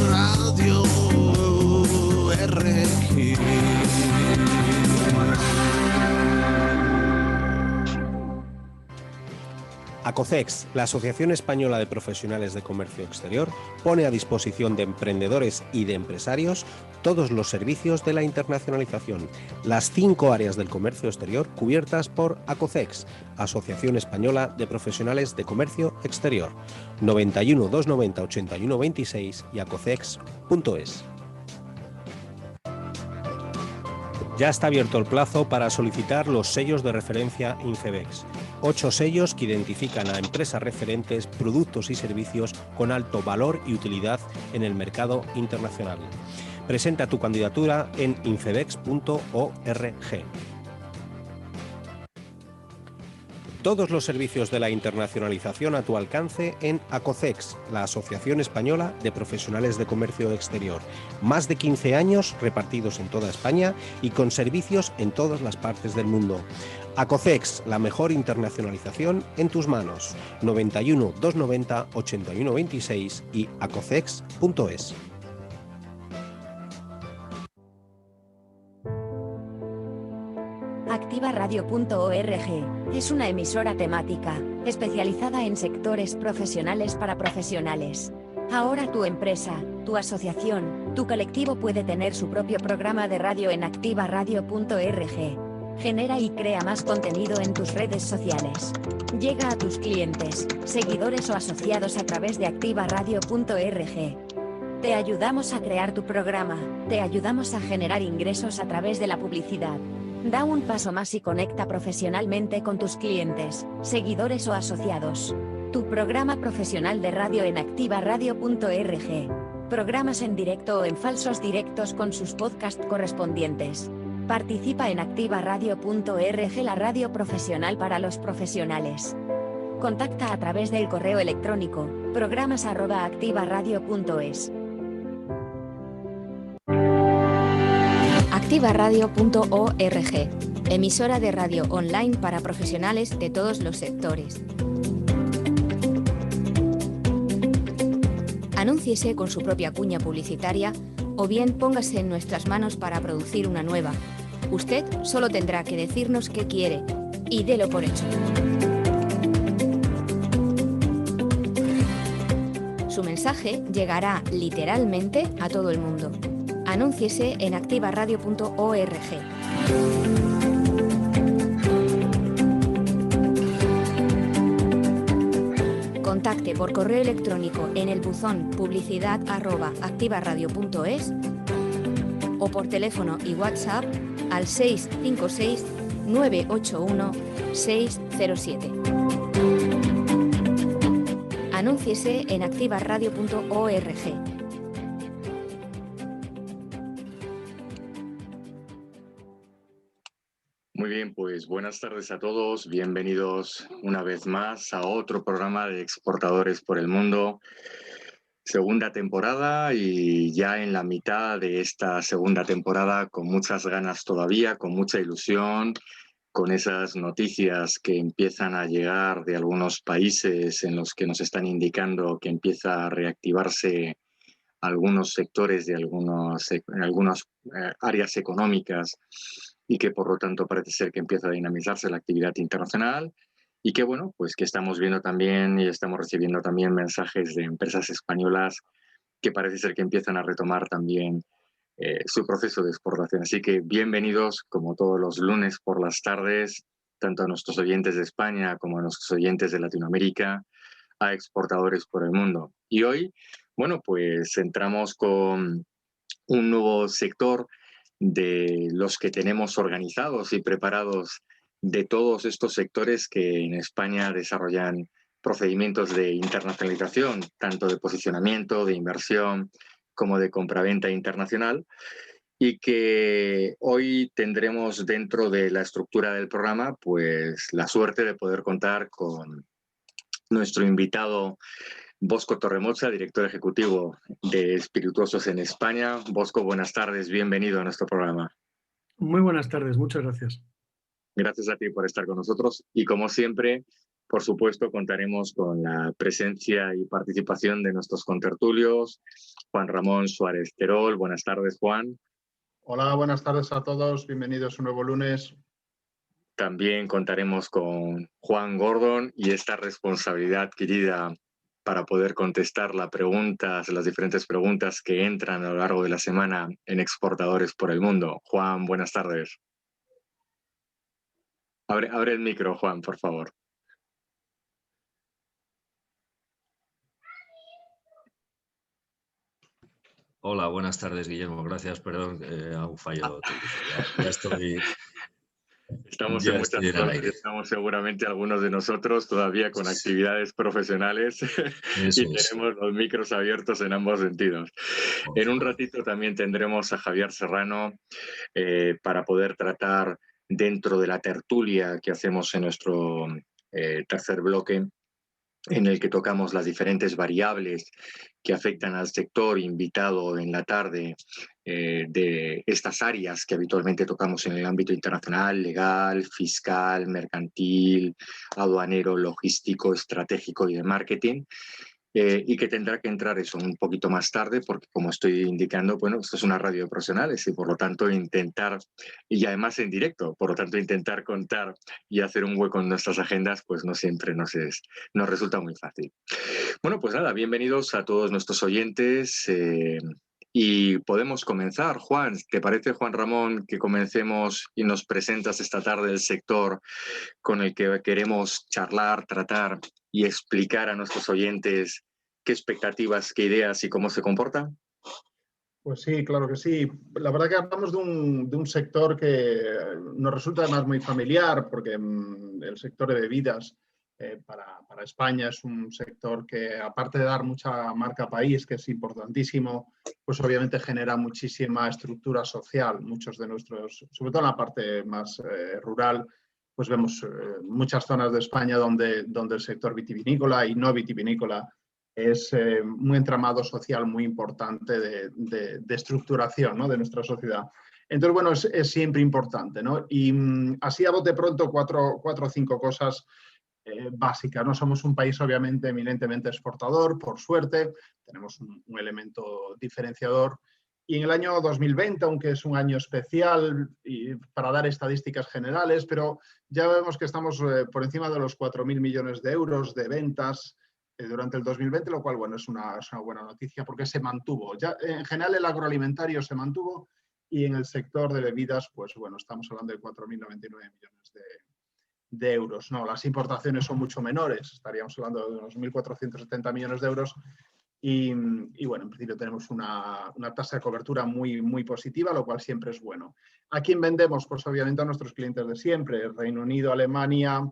Radio RG. ACOCEX, la Asociación Española de Profesionales de Comercio Exterior, pone a disposición de emprendedores y de empresarios todos los servicios de la internacionalización, las 5 áreas del comercio exterior cubiertas por ACOCEX, Asociación Española de Profesionales de Comercio Exterior, 91 290 81 26 y acocex.es. Ya está abierto el plazo para solicitar los sellos de referencia INCEBEX. 8 sellos que identifican a empresas referentes, productos y servicios con alto valor y utilidad en el mercado internacional. Presenta tu candidatura en incebex.org. Todos los servicios de la internacionalización a tu alcance en ACOCEX, la Asociación Española de Profesionales de Comercio Exterior. Más de 15 años repartidos en toda España y con servicios en todas las partes del mundo. ACOCEX, la mejor internacionalización en tus manos. 91 290 81 26 y acocex.es. ActivaRadio.org es una emisora temática, especializada en sectores profesionales para profesionales. Ahora tu empresa, tu asociación, tu colectivo puede tener su propio programa de radio en ActivaRadio.org. Genera y crea más contenido en tus redes sociales. Llega a tus clientes, seguidores o asociados a través de ActivaRadio.org. Te ayudamos a crear tu programa, te ayudamos a generar ingresos a través de la publicidad. Da un paso más y conecta profesionalmente con tus clientes, seguidores o asociados. Tu programa profesional de radio en ActivaRadio.org. Programas en directo o en falsos directos con sus podcasts correspondientes. Participa en ActivaRadio.org, la radio profesional para los profesionales. Contacta a través del correo electrónico programas@activaradio.es. ActivaRadio.org, emisora de radio online para profesionales de todos los sectores. Anúnciese con su propia cuña publicitaria o bien póngase en nuestras manos para producir una nueva. Usted solo tendrá que decirnos qué quiere y délo por hecho. Su mensaje llegará literalmente a todo el mundo. Anúnciese en ActivaRadio.org. Contacte por correo electrónico en el buzón publicidad@activaradio.es o por teléfono y WhatsApp al 656 981 607. Anúnciese en ActivaRadio.org. Muy bien, pues buenas tardes a todos. Bienvenidos una vez más a otro programa de Exportadores por el Mundo. Segunda temporada y ya en la mitad de esta segunda temporada con muchas ganas todavía, con mucha ilusión, con esas noticias que empiezan a llegar de algunos países en los que nos están indicando que empieza a reactivarse algunos sectores de algunas áreas económicas y que por lo tanto parece ser que empieza a dinamizarse la actividad internacional y que bueno, pues que estamos viendo también y estamos recibiendo también mensajes de empresas españolas que parece ser que empiezan a retomar también su proceso de exportación. Así que bienvenidos, como todos los lunes por las tardes, tanto a nuestros oyentes de España como a nuestros oyentes de Latinoamérica, a Exportadores por el Mundo. Y hoy, bueno, pues entramos con un nuevo sector de los que tenemos organizados y preparados de todos estos sectores que en España desarrollan procedimientos de internacionalización, tanto de posicionamiento, de inversión, como de compraventa internacional, y que hoy tendremos dentro de la estructura del programa pues la suerte de poder contar con nuestro invitado Bosco Torremocha, director ejecutivo de Espirituosos en España. Bosco, buenas tardes, bienvenido a nuestro programa. Muy buenas tardes, muchas gracias. Gracias a ti por estar con nosotros y como siempre Por supuesto, contaremos con la presencia y participación de nuestros contertulios. Juan Ramón Suárez Terol. Buenas tardes, Juan. Hola, buenas tardes a todos. Bienvenidos a un nuevo lunes. También contaremos con Juan Gordon y esta responsabilidad adquirida para poder contestar las diferentes preguntas que entran a lo largo de la semana en Exportadores por el Mundo. Juan, buenas tardes. Abre el micro, Juan, por favor. Hola, buenas tardes, Guillermo. Gracias, perdón, a un fallo técnico. Ya estoy. Estamos en muchas cosas, estamos seguramente algunos de nosotros todavía con actividades profesionales y tenemos los micros abiertos en ambos sentidos. En un ratito también tendremos a Javier Serrano para poder tratar dentro de la tertulia que hacemos en nuestro tercer bloque, en el que tocamos las diferentes variables que afectan al sector invitado en la tarde de estas áreas que habitualmente tocamos en el ámbito internacional, legal, fiscal, mercantil, aduanero, logístico, estratégico y de marketing. Y que tendrá que entrar eso un poquito más tarde, porque como estoy indicando, bueno, esto es una radio de profesionales y por lo tanto intentar, y además en directo, por lo tanto intentar contar y hacer un hueco en nuestras agendas, pues no siempre nos resulta muy fácil. Bueno, pues nada, bienvenidos a todos nuestros oyentes y podemos comenzar. Juan, ¿te parece, Juan Ramón, que comencemos y nos presentas esta tarde el sector con el que queremos charlar, tratar y explicar a nuestros oyentes qué expectativas, qué ideas y cómo se comporta? Pues sí, claro que sí. La verdad que hablamos de un sector que nos resulta además muy familiar, porque el sector de bebidas para España es un sector que, aparte de dar mucha marca país, que es importantísimo, pues obviamente genera muchísima estructura social. Muchos de nuestros, sobre todo en la parte más rural, pues vemos muchas zonas de España donde el sector vitivinícola y no vitivinícola es un entramado social muy importante de estructuración, ¿no?, de nuestra sociedad. Entonces, bueno, es siempre importante, ¿no? Y así a bote pronto cuatro o cinco cosas básicas, ¿no? Somos un país obviamente eminentemente exportador, por suerte, tenemos un elemento diferenciador. Y en el año 2020, aunque es un año especial y para dar estadísticas generales, pero ya vemos que estamos por encima de los 4.000 millones de euros de ventas durante el 2020, lo cual, bueno, es una buena noticia porque se mantuvo. Ya, en general el agroalimentario se mantuvo y en el sector de bebidas, pues bueno, estamos hablando de 4.099 millones de euros. No, las importaciones son mucho menores, estaríamos hablando de unos 1.470 millones de euros y bueno, en principio tenemos una tasa de cobertura muy positiva, lo cual siempre es bueno. ¿A quién vendemos? Pues obviamente a nuestros clientes de siempre, Reino Unido, Alemania,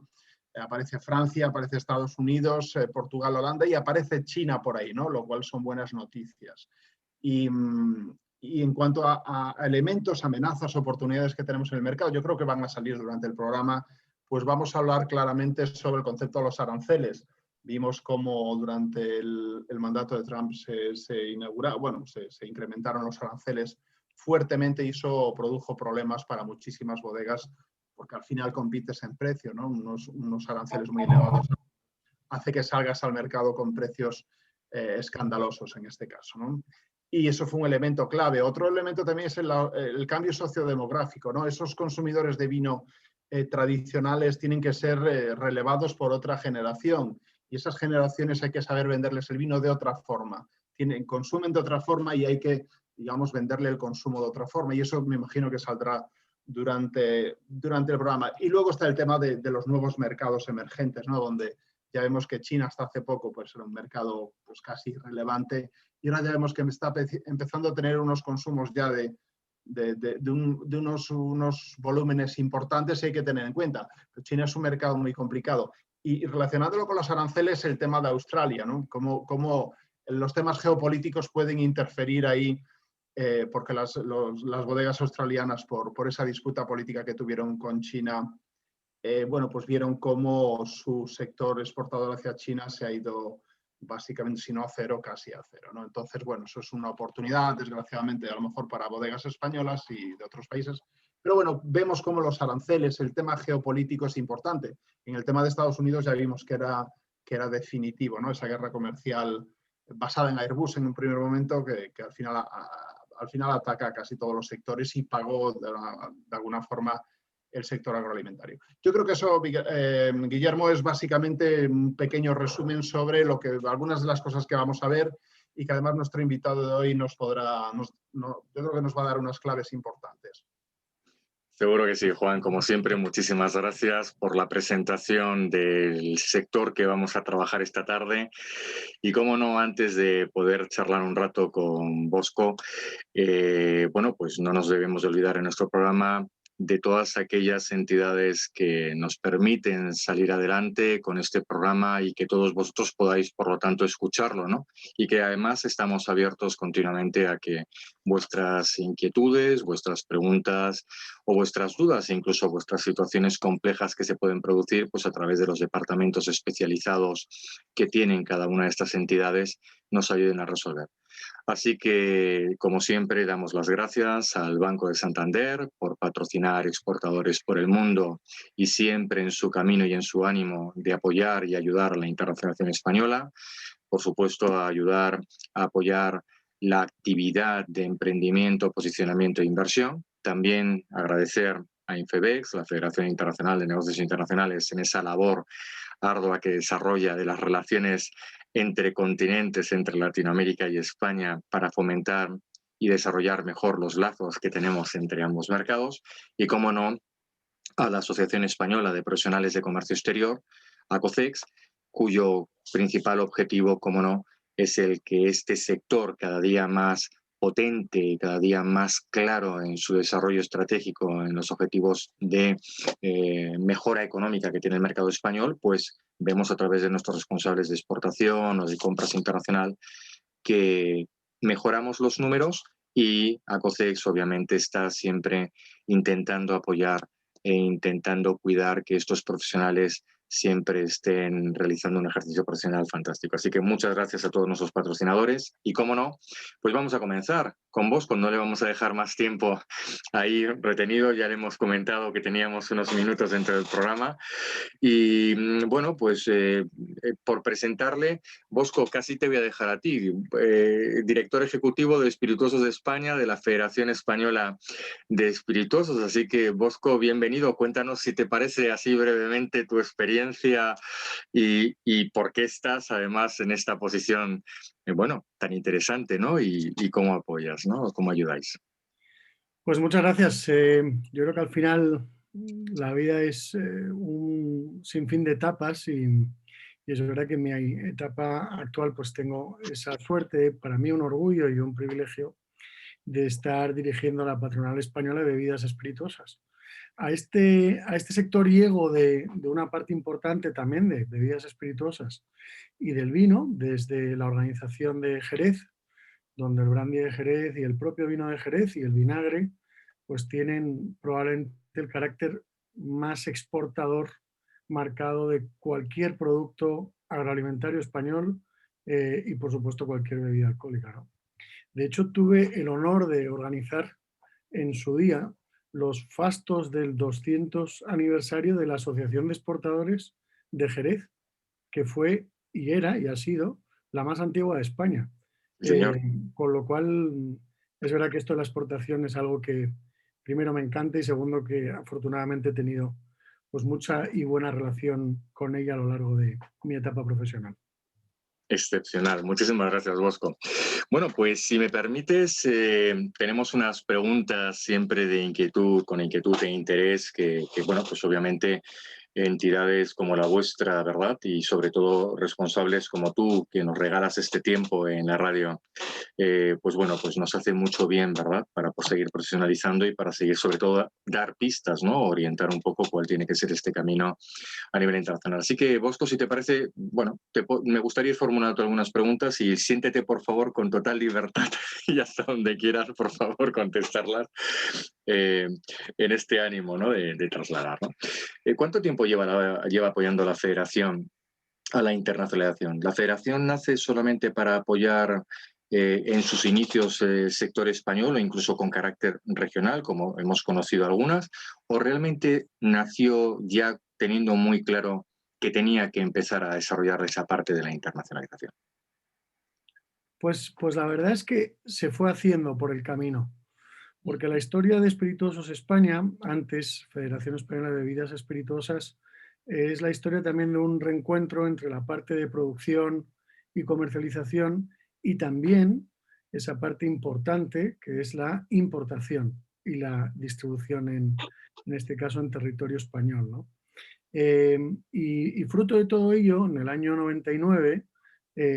aparece Francia, aparece Estados Unidos, Portugal, Holanda y aparece China por ahí, ¿no? Lo cual son buenas noticias. Y en cuanto a elementos, amenazas, oportunidades que tenemos en el mercado, yo creo que van a salir durante el programa, pues vamos a hablar claramente sobre el concepto de los aranceles. Vimos cómo durante el mandato de Trump se incrementaron los aranceles fuertemente y eso produjo problemas para muchísimas bodegas, porque al final compites en precio, ¿no? Unos aranceles muy elevados hace que salgas al mercado con precios escandalosos en este caso, ¿no? Y eso fue un elemento clave. Otro elemento también es el cambio sociodemográfico, ¿no? Esos consumidores de vino tradicionales tienen que ser relevados por otra generación y esas generaciones hay que saber venderles el vino de otra forma. Consumen de otra forma y hay que, digamos, venderle el consumo de otra forma y eso me imagino que saldrá durante el programa. Y luego está el tema de los nuevos mercados emergentes, ¿no? Donde ya vemos que China hasta hace poco pues, era un mercado pues, casi irrelevante y ahora ya vemos que está empezando a tener unos consumos ya de unos volúmenes importantes y hay que tener en cuenta. Pero China es un mercado muy complicado. Y relacionándolo con los aranceles, el tema de Australia, ¿no? Cómo los temas geopolíticos pueden interferir ahí porque las bodegas australianas, por esa disputa política que tuvieron con China, bueno, pues vieron cómo su sector exportador hacia China se ha ido básicamente, si no a cero, casi a cero, ¿no? Entonces, bueno, eso es una oportunidad, desgraciadamente, a lo mejor para bodegas españolas y de otros países, Pero bueno, vemos cómo los aranceles, el tema geopolítico es importante. En el tema de Estados Unidos ya vimos que era definitivo, ¿no? Esa guerra comercial basada en Airbus en un primer momento que al final ataca a casi todos los sectores y pagó de alguna forma el sector agroalimentario. Yo creo que eso, Guillermo, es básicamente un pequeño resumen sobre algunas de las cosas que vamos a ver y que además nuestro invitado de hoy yo creo que nos va a dar unas claves importantes. Seguro que sí, Juan. Como siempre, muchísimas gracias por la presentación del sector que vamos a trabajar esta tarde. Y cómo no, antes de poder charlar un rato con Bosco, bueno, pues no nos debemos de olvidar en nuestro programa de todas aquellas entidades que nos permiten salir adelante con este programa y que todos vosotros podáis, por lo tanto, escucharlo, ¿no? Y que además estamos abiertos continuamente a que vuestras inquietudes, vuestras preguntas o vuestras dudas, e incluso vuestras situaciones complejas que se pueden producir, pues a través de los departamentos especializados que tienen cada una de estas entidades, nos ayuden a resolver. Así que, como siempre, damos las gracias al Banco de Santander por patrocinar Exportadores por el Mundo y siempre en su camino y en su ánimo de apoyar y ayudar a la internacionalización española. Por supuesto, a ayudar a apoyar la actividad de emprendimiento, posicionamiento e inversión. También agradecer a INFEBEX, la Federación Internacional de Negocios Internacionales, en esa labor ardua que desarrolla de las relaciones entre continentes, entre Latinoamérica y España, para fomentar y desarrollar mejor los lazos que tenemos entre ambos mercados. Y, cómo no, a la Asociación Española de Profesionales de Comercio Exterior, ACOCEX, cuyo principal objetivo, cómo no, es el que este sector cada día más potente, cada día más claro en su desarrollo estratégico, en los objetivos de mejora económica que tiene el mercado español, pues vemos a través de nuestros responsables de exportación o de compras internacional que mejoramos los números, y ACOCEX obviamente está siempre intentando apoyar e intentando cuidar que estos profesionales siempre estén realizando un ejercicio profesional fantástico. Así que muchas gracias a todos nuestros patrocinadores y, cómo no, pues vamos a comenzar con Bosco. No le vamos a dejar más tiempo ahí retenido. Ya le hemos comentado que teníamos unos minutos dentro del programa y, bueno, pues por presentarle, Bosco, casi te voy a dejar a ti, director ejecutivo de Espirituosos de España, de la Federación Española de Espirituosos. Así que, Bosco, bienvenido. Cuéntanos, si te parece, así brevemente, tu experiencia y por qué estás además en esta posición, bueno, tan interesante, ¿no? Y cómo apoyas, ¿no? Cómo ayudáis. Pues muchas gracias. Yo creo que al final la vida es un sinfín de etapas y es verdad que en mi etapa actual pues tengo esa suerte, para mí un orgullo y un privilegio, de estar dirigiendo la Patronal Española de Bebidas Espirituosas. A este sector llego de una parte importante también de bebidas espirituosas y del vino, desde la organización de Jerez, donde el brandy de Jerez y el propio vino de Jerez y el vinagre pues tienen probablemente el carácter más exportador marcado de cualquier producto agroalimentario español y por supuesto cualquier bebida alcohólica, ¿no? De hecho, tuve el honor de organizar en su día los fastos del 200 aniversario de la Asociación de Exportadores de Jerez, que fue y era y ha sido la más antigua de España. Con lo cual, es verdad que esto de la exportación es algo que primero me encanta y segundo que afortunadamente he tenido pues mucha y buena relación con ella a lo largo de mi etapa profesional. Excepcional. Muchísimas gracias, Bosco. Bueno, pues si me permites, tenemos unas preguntas siempre de inquietud, con inquietud e interés, que bueno, pues obviamente entidades como la vuestra, ¿verdad? Y sobre todo responsables como tú, que nos regalas este tiempo en la radio, pues bueno, pues nos hace mucho bien, ¿verdad? Para pues, seguir profesionalizando y para seguir sobre todo dar pistas, ¿no? Orientar un poco cuál tiene que ser este camino a nivel internacional. Así que, Bosco, si te parece, bueno, me gustaría ir formulando algunas preguntas y siéntete, por favor, con total libertad y hasta donde quieras, por favor, contestarlas en este ánimo, ¿no? de trasladar, ¿no? ¿Cuánto tiempo lleva apoyando la Federación a la internacionalización? ¿La Federación nace solamente para apoyar en sus inicios sector español o incluso con carácter regional, como hemos conocido algunas, o realmente nació ya teniendo muy claro que tenía que empezar a desarrollar esa parte de la internacionalización? Pues la verdad es que se fue haciendo por el camino, porque la historia de Espirituosos España, antes Federación Española de Bebidas Espirituosas, es la historia también de un reencuentro entre la parte de producción y comercialización y también esa parte importante que es la importación y la distribución en este caso en territorio español, ¿no? Y fruto de todo ello, en el año 99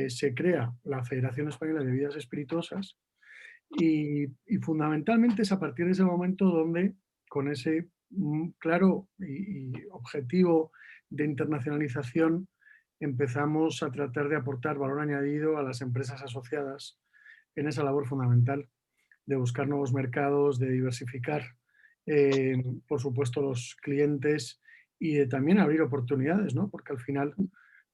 se crea la Federación Española de Bebidas Espirituosas y fundamentalmente es a partir de ese momento donde, con ese claro y objetivo de internacionalización, empezamos a tratar de aportar valor añadido a las empresas asociadas en esa labor fundamental de buscar nuevos mercados, de diversificar, por supuesto, los clientes y de también abrir oportunidades, ¿no? Porque al final,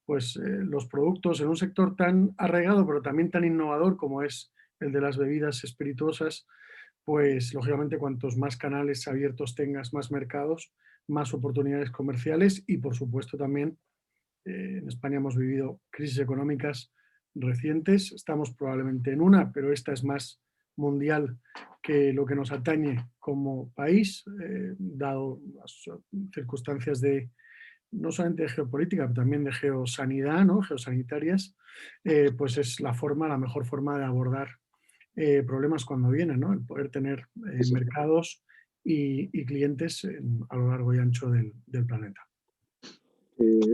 pues los productos en un sector tan arraigado, pero también tan innovador como es el de las bebidas espirituosas, pues lógicamente cuantos más canales abiertos tengas, más mercados, más oportunidades comerciales y por supuesto también en España hemos vivido crisis económicas recientes, estamos probablemente en una, pero esta es más mundial que lo que nos atañe como país, dado las circunstancias de no solamente de geopolítica, pero también de geosanidad, ¿no? Geosanitarias, pues es la mejor forma de abordar problemas cuando vienen, ¿no? El poder tener mercados y clientes a lo largo y ancho del planeta.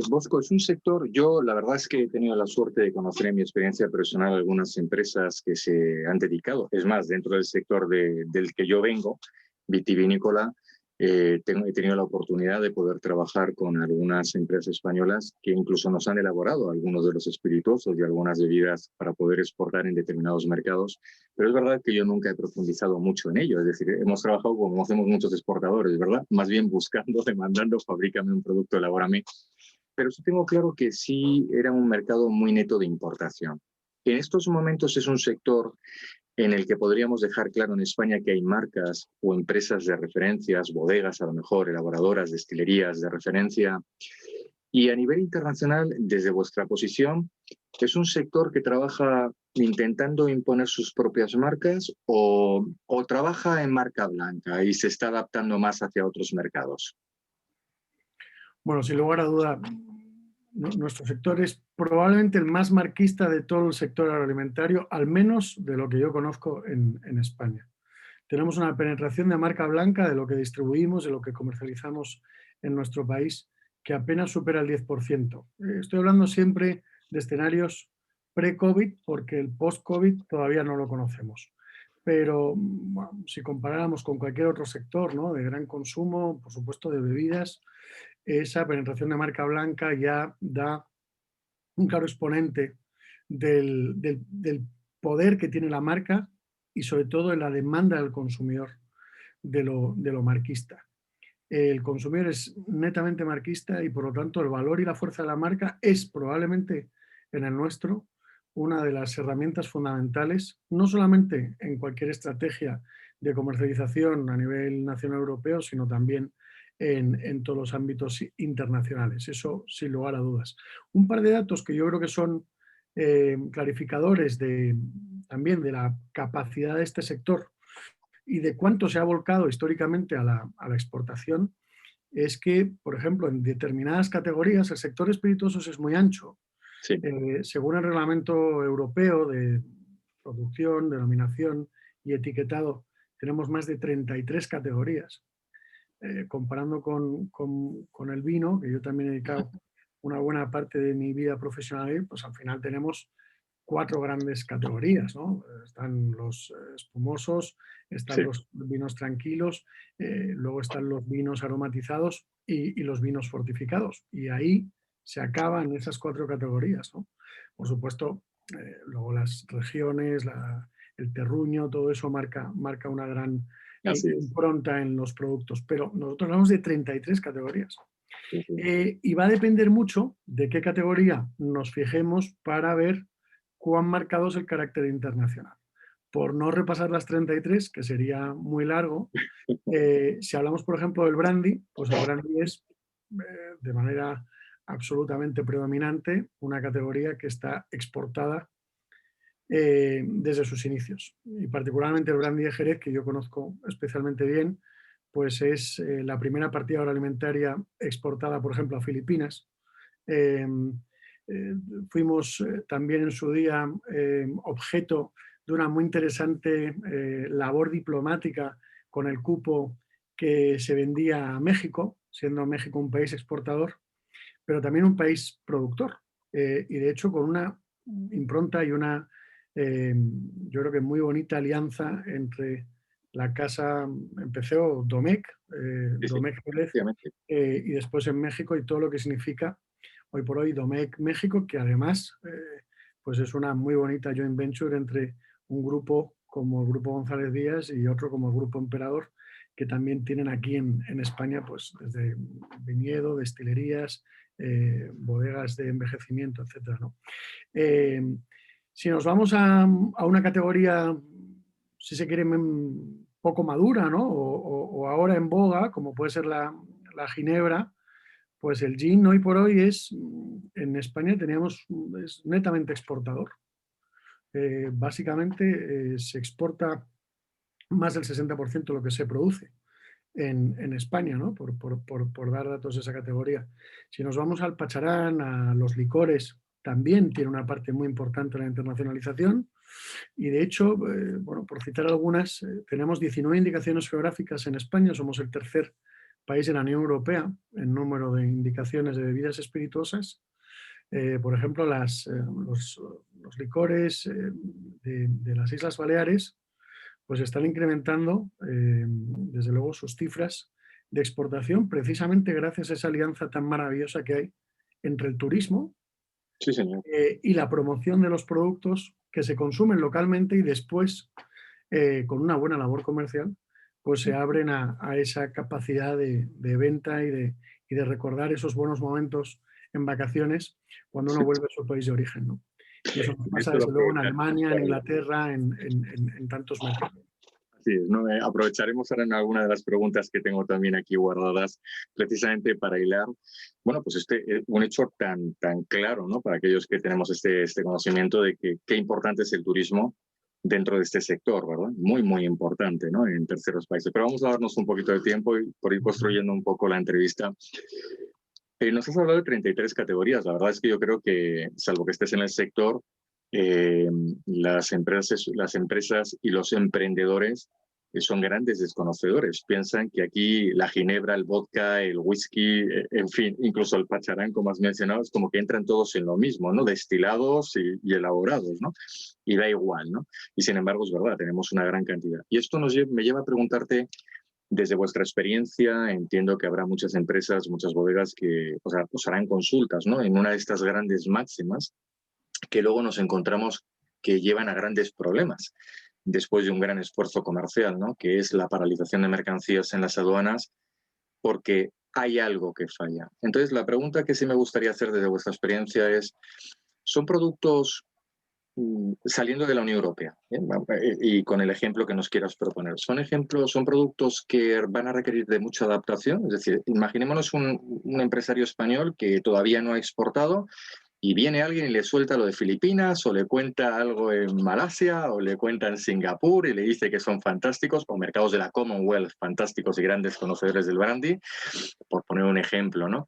Bosco, es un sector, yo la verdad es que he tenido la suerte de conocer en mi experiencia personal algunas empresas que se han dedicado, es más, dentro del sector del que yo vengo, vitivinícola, he tenido la oportunidad de poder trabajar con algunas empresas españolas que incluso nos han elaborado algunos de los espirituosos y algunas bebidas para poder exportar en determinados mercados, pero es verdad que yo nunca he profundizado mucho en ello, es decir, hemos trabajado como hacemos muchos exportadores, ¿verdad? Más bien buscando, demandando, fabrícame un producto, elabórame. Pero sí tengo claro que sí era un mercado muy neto de importación. En estos momentos es un sector en el que podríamos dejar claro en España que hay marcas o empresas de referencias, bodegas a lo mejor, elaboradoras, destilerías de referencia. Y a nivel internacional, desde vuestra posición, ¿es un sector que trabaja intentando imponer sus propias marcas o trabaja en marca blanca y se está adaptando más hacia otros mercados? Bueno, sin lugar a duda, nuestro sector es probablemente el más marquista de todo el sector agroalimentario, al menos de lo que yo conozco en España. Tenemos una penetración de marca blanca de lo que distribuimos, de lo que comercializamos en nuestro país, que apenas supera el 10%. Estoy hablando siempre de escenarios pre-COVID, porque el post-COVID todavía no lo conocemos. Pero bueno, si comparáramos con cualquier otro sector, ¿no? De gran consumo, por supuesto de bebidas, esa penetración de marca blanca ya da un claro exponente del poder que tiene la marca y sobre todo en la demanda del consumidor de lo marquista. El consumidor es netamente marquista y por lo tanto el valor y la fuerza de la marca es probablemente en el nuestro una de las herramientas fundamentales, no solamente en cualquier estrategia de comercialización a nivel nacional europeo, sino también en todos los ámbitos internacionales. Eso sin lugar a dudas. Un par de datos que yo creo que son clarificadores también de la capacidad de este sector y de cuánto se ha volcado históricamente a la exportación, es que, por ejemplo, en determinadas categorías el sector espirituosos es muy ancho. Sí. Según el reglamento europeo de producción, denominación y etiquetado, tenemos más de 33 categorías. Comparando con el vino, que yo también he dedicado una buena parte de mi vida profesional, pues al final tenemos 4 grandes categorías, ¿no? Están los espumosos, están los vinos tranquilos, luego están los vinos aromatizados y los vinos fortificados. Y ahí se acaban esas 4 categorías, ¿no? Por supuesto, luego las regiones, el terruño, todo eso marca una gran impronta en los productos. Pero nosotros hablamos de 33 categorías. Y va a depender mucho de qué categoría nos fijemos para ver cuán marcado es el carácter internacional. Por no repasar las 33, que sería muy largo, si hablamos, por ejemplo, del brandy, pues el brandy es de manera absolutamente predominante una categoría que está exportada desde sus inicios. Y particularmente el brandy de Jerez, que yo conozco especialmente bien, pues es la primera partida agroalimentaria exportada, por ejemplo, a Filipinas. Fuimos también en su día objeto de una muy interesante labor diplomática con el cupo que se vendía a México, siendo México un país exportador, pero también un país productor. Y de hecho con una impronta y una, yo creo que muy bonita alianza entre la casa, empezó Domecq, Domecq Jerez, y después en México y todo lo que significa hoy por hoy Domecq México, que además pues es una muy bonita joint venture entre un grupo como el Grupo González Díaz y otro como el Grupo Emperador, que también tienen aquí en España pues desde viñedo, destilerías, bodegas de envejecimiento, etc., ¿no? Si nos vamos a una categoría, si se quiere, poco madura, ¿no? O ahora en boga, como puede ser la ginebra, pues el gin hoy por hoy es, en España es netamente exportador. Básicamente se exporta más del 60% de lo que se produce en España, ¿no? Por dar datos de esa categoría. Si nos vamos al pacharán, a los licores, también tiene una parte muy importante en la internacionalización y de hecho, bueno, por citar algunas, tenemos 19 indicaciones geográficas en España, somos el tercer país en la Unión Europea en número de indicaciones de bebidas espirituosas. Por ejemplo, los licores de las Islas Baleares pues están incrementando, desde luego, sus cifras de exportación precisamente gracias a esa alianza tan maravillosa que hay entre el turismo y la promoción de los productos que se consumen localmente y después, con una buena labor comercial, pues se abren a esa capacidad de venta y de recordar esos buenos momentos en vacaciones cuando uno vuelve a su país de origen, ¿no? Y eso pasa desde luego en Alemania, en Inglaterra, en tantos mercados. Así es, ¿no? Aprovecharemos ahora en alguna de las preguntas que tengo también aquí guardadas, precisamente para hilar, bueno, pues un hecho tan claro, ¿no? Para aquellos que tenemos este conocimiento de que qué importante es el turismo dentro de este sector, ¿verdad? Muy, muy importante, ¿no? En terceros países. Pero vamos a darnos un poquito de tiempo y por ir construyendo un poco la entrevista. Nos has hablado de 33 categorías. La verdad es que yo creo que, salvo que estés en el sector, las empresas y los emprendedores son grandes desconocedores. Piensan que aquí la ginebra, el vodka, el whisky, en fin, incluso el pacharán, como has mencionado, es como que entran todos en lo mismo, ¿no? Destilados y elaborados, ¿no? Y da igual, ¿no? Y sin embargo, es verdad, tenemos una gran cantidad. Y esto me lleva a preguntarte, desde vuestra experiencia, entiendo que habrá muchas empresas, muchas bodegas que os harán consultas, ¿no? En una de estas grandes máximas, que luego nos encontramos que llevan a grandes problemas después de un gran esfuerzo comercial, ¿no? Que es la paralización de mercancías en las aduanas porque hay algo que falla. Entonces, la pregunta que sí me gustaría hacer desde vuestra experiencia es, ¿son productos saliendo de la Unión Europea? Y con el ejemplo que nos quieras proponer, ¿son productos que van a requerir de mucha adaptación? Es decir, imaginémonos un empresario español que todavía no ha exportado y viene alguien y le suelta lo de Filipinas, o le cuenta algo en Malasia, o le cuenta en Singapur y le dice que son fantásticos, o mercados de la Commonwealth, fantásticos y grandes conocedores del brandy, por poner un ejemplo, ¿no?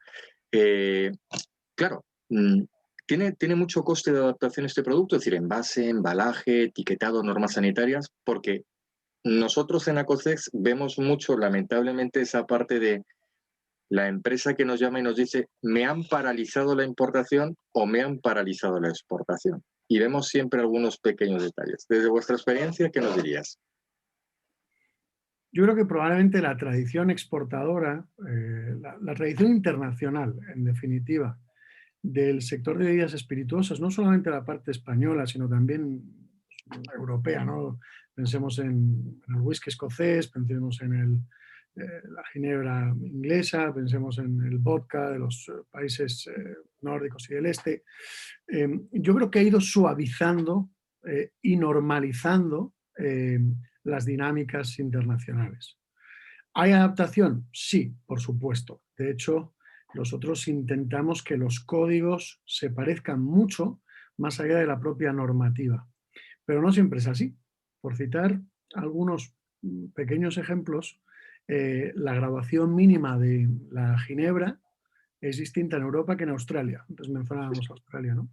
Claro, ¿tiene mucho coste de adaptación este producto? Es decir, envase, embalaje, etiquetado, normas sanitarias, porque nosotros en Acocex vemos mucho, lamentablemente, esa parte de la empresa que nos llama y nos dice, me han paralizado la importación o me han paralizado la exportación. Y vemos siempre algunos pequeños detalles. Desde vuestra experiencia, ¿qué nos dirías? Yo creo que probablemente la tradición exportadora, la tradición internacional, en definitiva, del sector de bebidas espirituosas, no solamente la parte española, sino también europea, ¿no? Pensemos en el whisky escocés, pensemos en la ginebra inglesa, pensemos en el vodka de los países nórdicos y del este. Yo creo que ha ido suavizando y normalizando las dinámicas internacionales. ¿Hay adaptación? Sí, por supuesto. De hecho, nosotros intentamos que los códigos se parezcan mucho más allá de la propia normativa. Pero no siempre es así. Por citar algunos pequeños ejemplos, la graduación mínima de la ginebra es distinta en Europa que en Australia. Antes mencionábamos Australia, ¿no?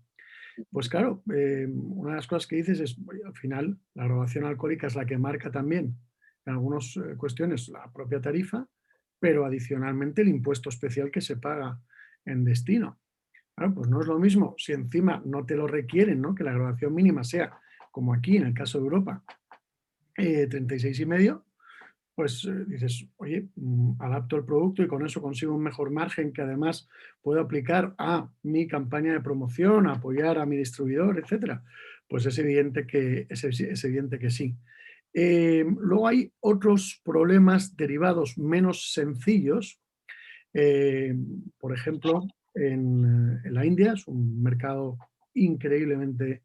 Pues claro, una de las cosas que dices es, oye, al final, la graduación alcohólica es la que marca también en algunas cuestiones la propia tarifa, pero adicionalmente el impuesto especial que se paga en destino. Claro, pues no es lo mismo si encima no te lo requieren, ¿no? Que la graduación mínima sea, como aquí en el caso de Europa, 36,5, pues dices, oye, adapto el producto y con eso consigo un mejor margen que además puedo aplicar a mi campaña de promoción, a apoyar a mi distribuidor, etcétera. Pues es evidente que sí. Luego hay otros problemas derivados menos sencillos. Por ejemplo, en la India es un mercado increíblemente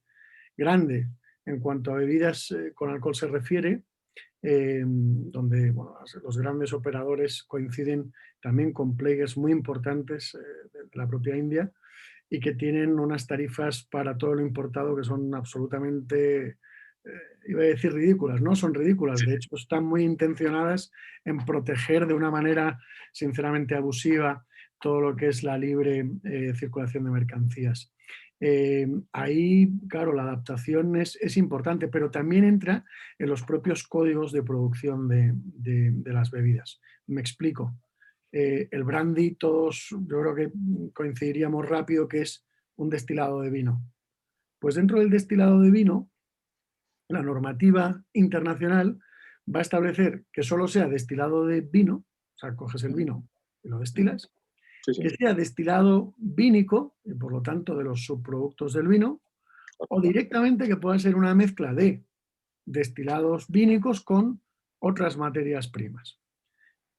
grande en cuanto a bebidas con alcohol se refiere, donde bueno, los grandes operadores coinciden también con players muy importantes de la propia India y que tienen unas tarifas para todo lo importado que son absolutamente, iba a decir ridículas, no son ridículas, de hecho están muy intencionadas en proteger de una manera sinceramente abusiva todo lo que es la libre circulación de mercancías. Ahí, claro, la adaptación es importante, pero también entra en los propios códigos de producción de las bebidas. Me explico. El brandy, todos yo creo que coincidiríamos rápido que es un destilado de vino. Pues dentro del destilado de vino, la normativa internacional va a establecer que solo sea destilado de vino, o sea, coges el vino y lo destilas, que sea destilado vínico, y por lo tanto de los subproductos del vino, o directamente que pueda ser una mezcla de destilados vínicos con otras materias primas.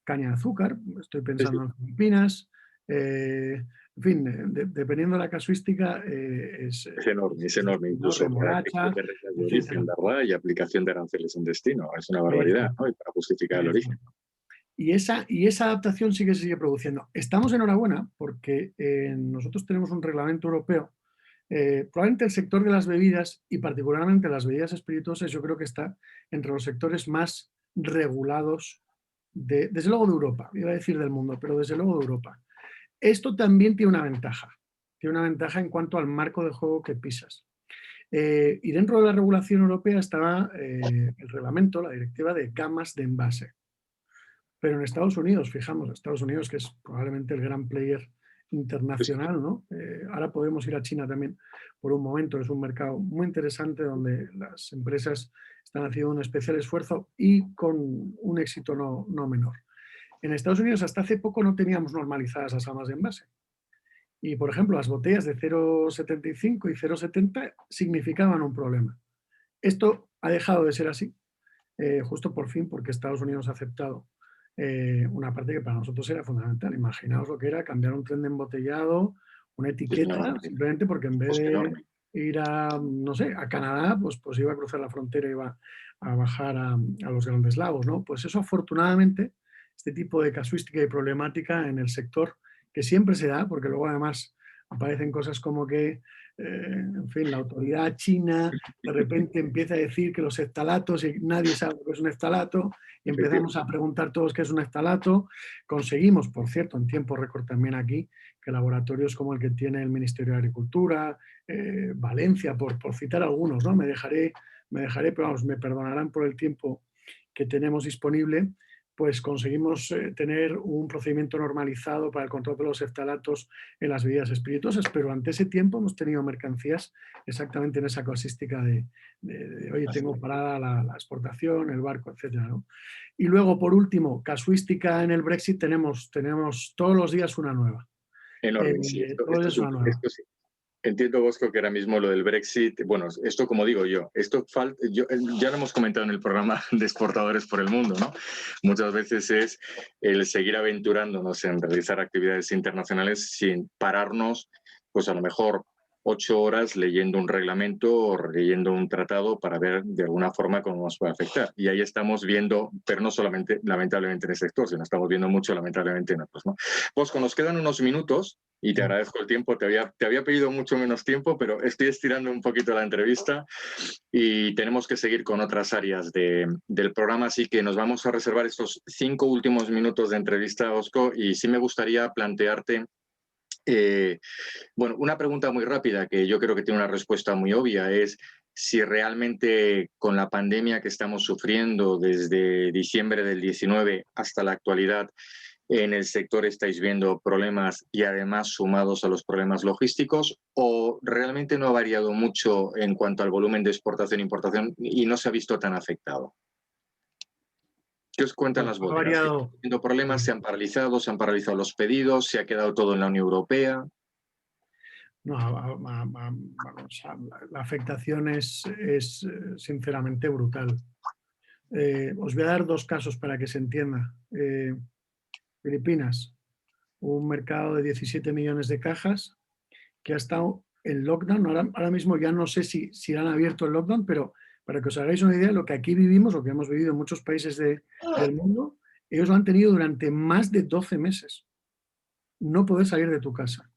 Caña de azúcar, estoy pensando en Filipinas, en fin, dependiendo de la casuística, es enorme, incluso remolacha, de reglas de origen, ¿verdad? Y aplicación de aranceles en destino, es una barbaridad, ¿no? Y para justificar el origen. Y esa adaptación sí que se sigue produciendo. Estamos enhorabuena porque nosotros tenemos un reglamento europeo. Probablemente el sector de las bebidas y particularmente las bebidas espirituosas yo creo que está entre los sectores más regulados, desde luego de Europa, iba a decir del mundo, pero desde luego de Europa. Esto también tiene una ventaja en cuanto al marco de juego que pisas. Y dentro de la regulación europea estaba el reglamento, la directiva de gamas de envase. Pero en Estados Unidos, fijamos, Estados Unidos, que es probablemente el gran player internacional, ¿no? Ahora podemos ir a China también por un momento, es un mercado muy interesante donde las empresas están haciendo un especial esfuerzo y con un éxito no menor. En Estados Unidos hasta hace poco no teníamos normalizadas las gamas de envase. Y, por ejemplo, las botellas de 0,75 y 0,70 significaban un problema. Esto ha dejado de ser así, justo por fin, porque Estados Unidos ha aceptado una parte que para nosotros era fundamental. Imaginaos lo que era cambiar un tren de embotellado, una etiqueta, simplemente porque en vez de ir a, no sé, a Canadá, pues iba a cruzar la frontera y iba a bajar a los Grandes Lagos, ¿no? Pues eso, afortunadamente, este tipo de casuística y problemática en el sector, que siempre se da, porque luego además aparecen cosas como que, en fin, la autoridad china de repente empieza a decir que los phtalatos, y nadie sabe lo que es un phtalato, y empezamos a preguntar todos qué es un phtalato. Conseguimos, por cierto, en tiempo récord también aquí, que laboratorios como el que tiene el Ministerio de Agricultura, Valencia, por citar algunos, ¿no? Me dejaré, pero vamos, me perdonarán por el tiempo que tenemos disponible, pues conseguimos tener un procedimiento normalizado para el control de los phtalatos en las bebidas espirituosas, pero ante ese tiempo hemos tenido mercancías exactamente en esa casuística de oye, tengo parada la exportación, el barco, etcétera, ¿no? Y luego, por último, casuística en el Brexit, tenemos todos los días una nueva. Enorme, sí. Esto sí. Entiendo, Bosco, que ahora mismo lo del Brexit, bueno, esto como digo yo, ya lo hemos comentado en el programa de Exportadores por el Mundo, ¿no? Muchas veces es el seguir aventurándonos en realizar actividades internacionales sin pararnos, pues a lo mejor 8 horas leyendo un reglamento o leyendo un tratado para ver de alguna forma cómo nos puede afectar. Y ahí estamos viendo, pero no solamente lamentablemente en el sector, sino estamos viendo mucho lamentablemente en otros, ¿no? Bosco, nos quedan unos minutos y te agradezco el tiempo. Te había pedido mucho menos tiempo, pero estoy estirando un poquito la entrevista y tenemos que seguir con otras áreas del programa, así que nos vamos a reservar estos 5 últimos minutos de entrevista, Bosco, y sí me gustaría plantearte bueno, una pregunta muy rápida que yo creo que tiene una respuesta muy obvia es si realmente con la pandemia que estamos sufriendo desde diciembre del 19 hasta la actualidad en el sector estáis viendo problemas y además sumados a los problemas logísticos o realmente no ha variado mucho en cuanto al volumen de exportación e importación y no se ha visto tan afectado. ¿Qué os cuentan las bodegas? ¿Están teniendo problemas? ¿Se han paralizado los pedidos? ¿Se ha quedado todo en la Unión Europea? No, vamos, la afectación es sinceramente brutal. Os voy a dar 2 casos para que se entienda. Filipinas, un mercado de 17 millones de cajas que ha estado en lockdown. Ahora mismo ya no sé si han abierto el lockdown, pero para que os hagáis una idea, lo que aquí vivimos, lo que hemos vivido en muchos países del mundo, ellos lo han tenido durante más de 12 meses. No poder salir de tu casa.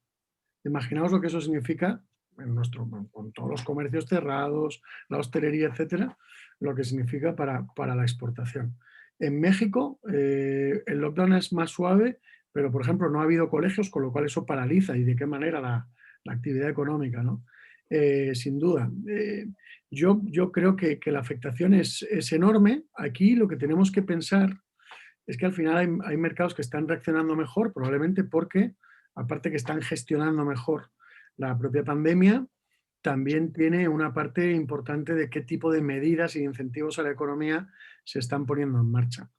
Imaginaos lo que eso significa con todos los comercios cerrados, la hostelería, etcétera, lo que significa para la exportación. En México, el lockdown es más suave, pero, por ejemplo, no ha habido colegios, con lo cual eso paraliza y de qué manera la actividad económica, ¿no? Sin duda. Yo creo que la afectación es enorme. Aquí lo que tenemos que pensar es que al final hay mercados que están reaccionando mejor, probablemente porque, aparte que están gestionando mejor la propia pandemia, también tiene una parte importante de qué tipo de medidas y incentivos a la economía se están poniendo en marcha.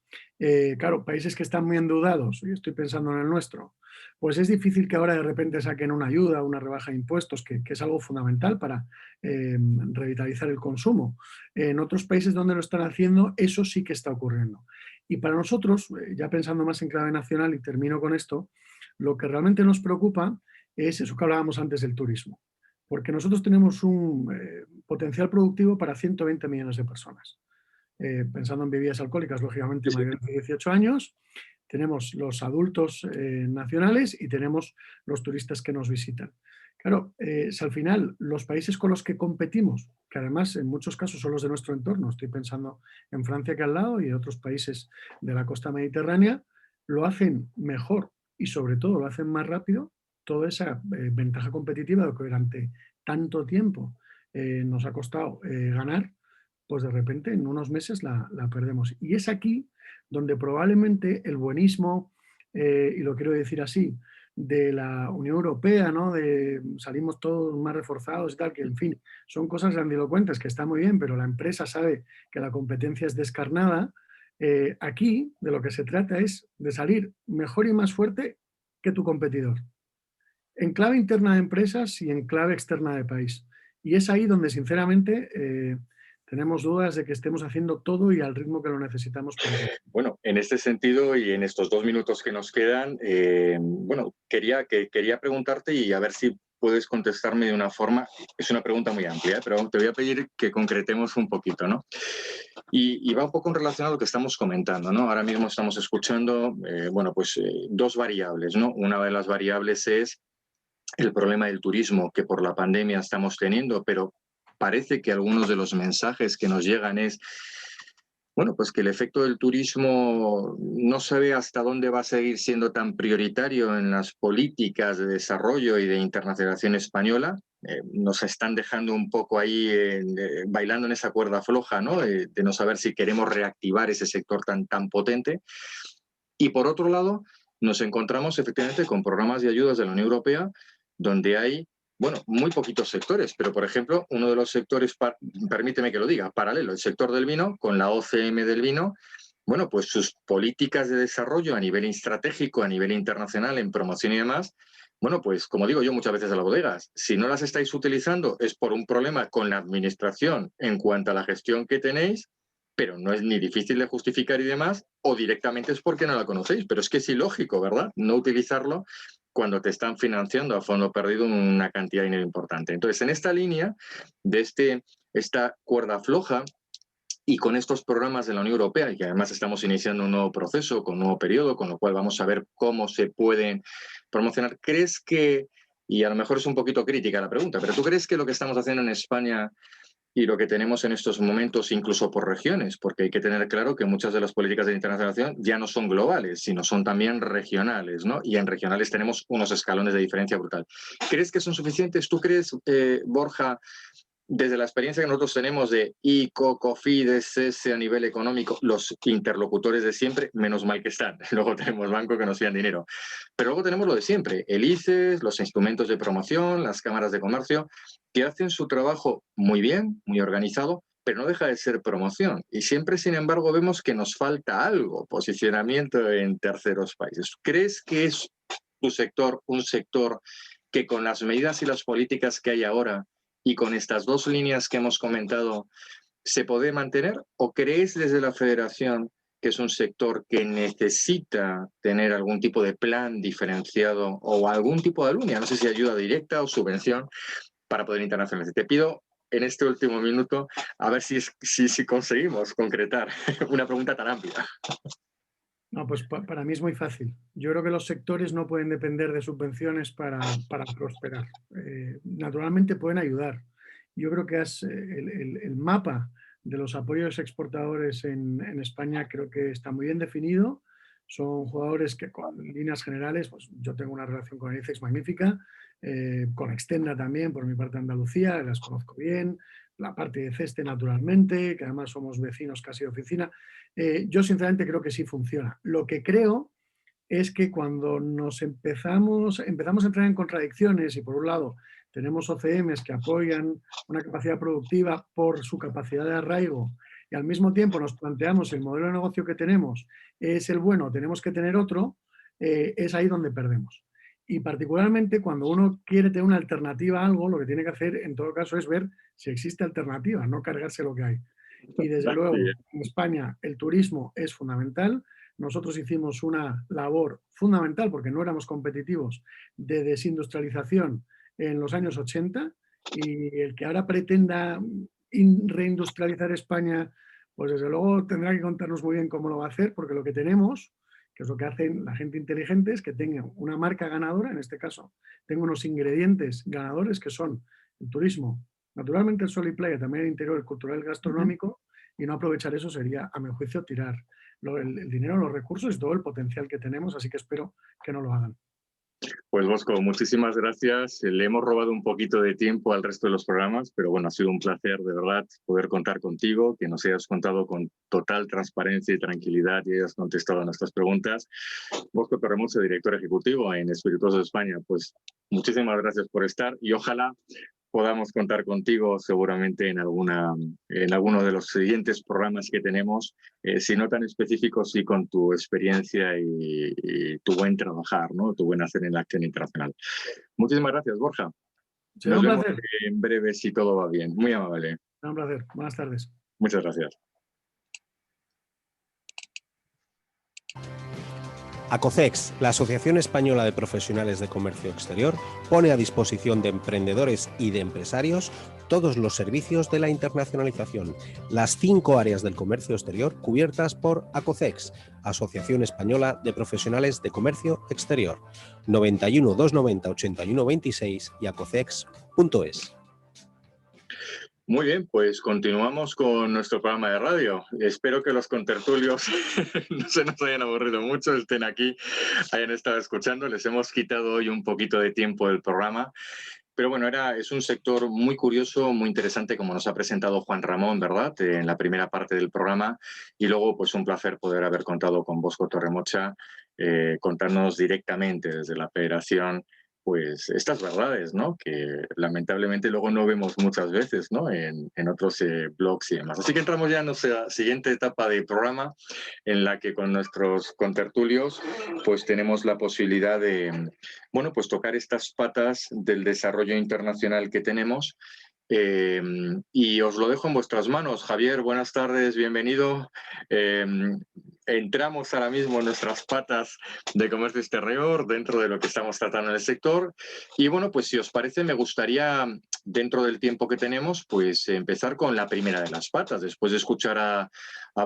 Claro, países que están muy endeudados, y estoy pensando en el nuestro, pues es difícil que ahora de repente saquen una ayuda, una rebaja de impuestos, que es algo fundamental para revitalizar el consumo. En otros países donde lo están haciendo, eso sí que está ocurriendo. Y para nosotros, ya pensando más en clave nacional, y termino con esto, lo que realmente nos preocupa es eso que hablábamos antes del turismo. Porque nosotros tenemos un potencial productivo para 120 millones de personas. Pensando en bebidas alcohólicas, lógicamente mayores de 18 años, tenemos los adultos nacionales y tenemos los turistas que nos visitan. Claro, si al final los países con los que competimos, que además en muchos casos son los de nuestro entorno, estoy pensando en Francia que al lado y otros países de la costa mediterránea, lo hacen mejor y sobre todo lo hacen más rápido, toda esa ventaja competitiva de que durante tanto tiempo nos ha costado ganar, pues de repente en unos meses la perdemos. Y es aquí donde probablemente el buenismo, y lo quiero decir así, de la Unión Europea, ¿no? De salimos todos más reforzados y tal, que en fin, son cosas grandilocuentes que está muy bien, pero la empresa sabe que la competencia es descarnada. Aquí de lo que se trata es de salir mejor y más fuerte que tu competidor, en clave interna de empresas y en clave externa de país. Y es ahí donde sinceramente tenemos dudas de que estemos haciendo todo y al ritmo que lo necesitamos. Bueno, en este sentido y en estos 2 minutos que nos quedan, bueno, quería preguntarte y a ver si puedes contestarme de una forma, es una pregunta muy amplia, pero te voy a pedir que concretemos un poquito, ¿no? Y va un poco en relación a lo que estamos comentando, ¿no? Ahora mismo estamos escuchando, bueno, pues 2 variables, ¿no? Una de las variables es el problema del turismo que por la pandemia estamos teniendo, pero parece que algunos de los mensajes que nos llegan es, bueno, pues que el efecto del turismo no se ve hasta dónde va a seguir siendo tan prioritario en las políticas de desarrollo y de internacionalización española. Nos están dejando un poco ahí bailando en esa cuerda floja, ¿no? De no saber si queremos reactivar ese sector tan potente. Y por otro lado, nos encontramos efectivamente con programas de ayudas de la Unión Europea donde hay, bueno, muy poquitos sectores, pero por ejemplo, uno de los sectores, permíteme que lo diga, paralelo, el sector del vino, con la OCM del vino, bueno, pues sus políticas de desarrollo a nivel estratégico, a nivel internacional, en promoción y demás, Bueno, pues como digo yo muchas veces a las bodegas, si no las estáis utilizando es por un problema con la administración en cuanto a la gestión que tenéis, pero no es ni difícil de justificar y demás, o directamente es porque no la conocéis, pero es que es ilógico, ¿verdad? No utilizarlo cuando te están financiando a fondo perdido una cantidad de dinero importante. Entonces, en esta línea de esta cuerda floja, y con estos programas de la Unión Europea, y que además estamos iniciando un nuevo proceso, con un nuevo periodo, con lo cual vamos a ver cómo se pueden promocionar, ¿crees que, y a lo mejor es un poquito crítica la pregunta, pero tú crees que lo que estamos haciendo en España y lo que tenemos en estos momentos, incluso por regiones, porque hay que tener claro que muchas de las políticas de internacionalización ya no son globales, sino son también regionales, ¿no? Y en regionales tenemos unos escalones de diferencia brutal. ¿Crees que son suficientes? ¿Tú crees, Borja, desde la experiencia que nosotros tenemos de ICO, COFIDES, a nivel económico, los interlocutores de siempre, menos mal que están. Luego tenemos bancos que nos fían dinero. Pero luego tenemos lo de siempre, el ICES, los instrumentos de promoción, las cámaras de comercio, que hacen su trabajo muy bien, muy organizado, pero no deja de ser promoción. Y siempre, sin embargo, vemos que nos falta algo, posicionamiento en terceros países. ¿Crees que es tu sector un sector que con las medidas y las políticas que hay ahora y con estas dos líneas que hemos comentado, ¿se puede mantener? ¿O crees desde la Federación que es un sector que necesita tener algún tipo de plan diferenciado o algún tipo de alumnia, no sé si ayuda directa o subvención, para poder internacionalizar? Te pido en este último minuto a ver si conseguimos concretar una pregunta tan amplia. No, pues para mí es muy fácil. Yo creo que los sectores no pueden depender de subvenciones para prosperar. Naturalmente pueden ayudar. Yo creo que el mapa de los apoyos exportadores en España creo que está muy bien definido. Son jugadores que con líneas generales, pues yo tengo una relación con el ICEX magnífica, con Extenda también, por mi parte Andalucía, las conozco bien, la parte de CESTE naturalmente, que además somos vecinos casi de oficina. Yo sinceramente creo que sí funciona. Lo que creo es que cuando empezamos a entrar en contradicciones y por un lado tenemos OCMs que apoyan una capacidad productiva por su capacidad de arraigo y al mismo tiempo nos planteamos el modelo de negocio que tenemos es el bueno, tenemos que tener otro, es ahí donde perdemos. Y particularmente cuando uno quiere tener una alternativa a algo, lo que tiene que hacer en todo caso es ver si existe alternativa, no cargarse lo que hay. Y desde luego, en España el turismo es fundamental. Nosotros hicimos una labor fundamental, porque no éramos competitivos, de desindustrialización en los años 80, y el que ahora pretenda reindustrializar España, pues desde luego tendrá que contarnos muy bien cómo lo va a hacer, porque lo que tenemos, que es lo que hacen la gente inteligente, es que tenga una marca ganadora, en este caso, tenga unos ingredientes ganadores que son el turismo, naturalmente el sol y playa, también el interior, el cultural, el gastronómico, y no aprovechar eso sería, a mi juicio, tirar el dinero, los recursos y todo el potencial que tenemos, así que espero que no lo hagan. Pues Bosco, muchísimas gracias. Le hemos robado un poquito de tiempo al resto de los programas, pero bueno, ha sido un placer de verdad poder contar contigo, que nos hayas contado con total transparencia y tranquilidad y hayas contestado a nuestras preguntas. Bosco Torremocha, director ejecutivo en Espirituosos de España, pues muchísimas gracias por estar y ojalá podamos contar contigo seguramente en alguno de los siguientes programas que tenemos, si no tan específicos, sí con tu experiencia y tu buen trabajar, ¿no? Tu buen hacer en la acción internacional. Muchísimas gracias, Borja. Será un placer. En breve si todo va bien. Muy amable. Será un placer. Buenas tardes. Muchas gracias. ACOCEX, la Asociación Española de Profesionales de Comercio Exterior, pone a disposición de emprendedores y de empresarios todos los servicios de la internacionalización, las 5 áreas del comercio exterior cubiertas por ACOCEX, Asociación Española de Profesionales de Comercio Exterior, 91 290 81 26 y acocex.es. Muy bien, pues continuamos con nuestro programa de radio. Espero que los contertulios no se nos hayan aburrido mucho, estén aquí, hayan estado escuchando. Les hemos quitado hoy un poquito de tiempo del programa. Pero bueno, es un sector muy curioso, muy interesante, como nos ha presentado Juan Ramón, ¿verdad? En la primera parte del programa. Y luego, pues un placer poder haber contado con Bosco Torremocha, contarnos directamente desde la Federación pues estas verdades, ¿no? Que lamentablemente luego no vemos muchas veces, ¿no? En otros blogs y demás. Así que entramos ya en nuestra siguiente etapa de programa, en la que con nuestros contertulios pues tenemos la posibilidad de, bueno, pues tocar estas patas del desarrollo internacional que tenemos. Y os lo dejo en vuestras manos. Javier, buenas tardes, bienvenido. Entramos ahora mismo en nuestras patas de comercio exterior dentro de lo que estamos tratando en el sector. Y bueno, pues si os parece, me gustaría, dentro del tiempo que tenemos, pues empezar con la primera de las patas, después de escuchar a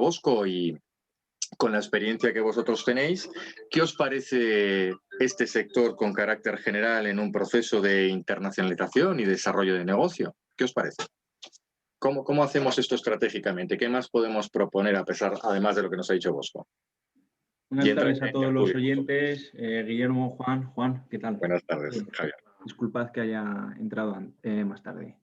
Bosco y con la experiencia que vosotros tenéis. ¿Qué os parece este sector con carácter general en un proceso de internacionalización y desarrollo de negocio? ¿Qué os parece? ¿Cómo hacemos esto estratégicamente? ¿Qué más podemos proponer además de lo que nos ha dicho Bosco? Buenas tardes a todos los oyentes. Guillermo, Juan, ¿qué tal? Buenas tardes, Javier. Disculpad que haya entrado más tarde.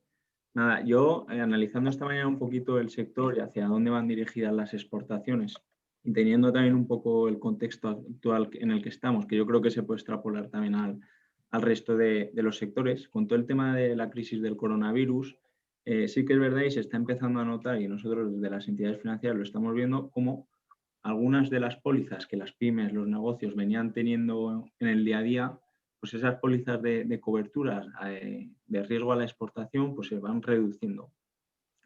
Nada, yo analizando esta mañana un poquito el sector y hacia dónde van dirigidas las exportaciones y teniendo también un poco el contexto actual en el que estamos, que yo creo que se puede extrapolar también al resto de los sectores, con todo el tema de la crisis del coronavirus, sí que es verdad y se está empezando a notar, y nosotros desde las entidades financieras lo estamos viendo, como algunas de las pólizas que las pymes, los negocios venían teniendo en el día a día, pues esas pólizas de coberturas de riesgo a la exportación pues se van reduciendo.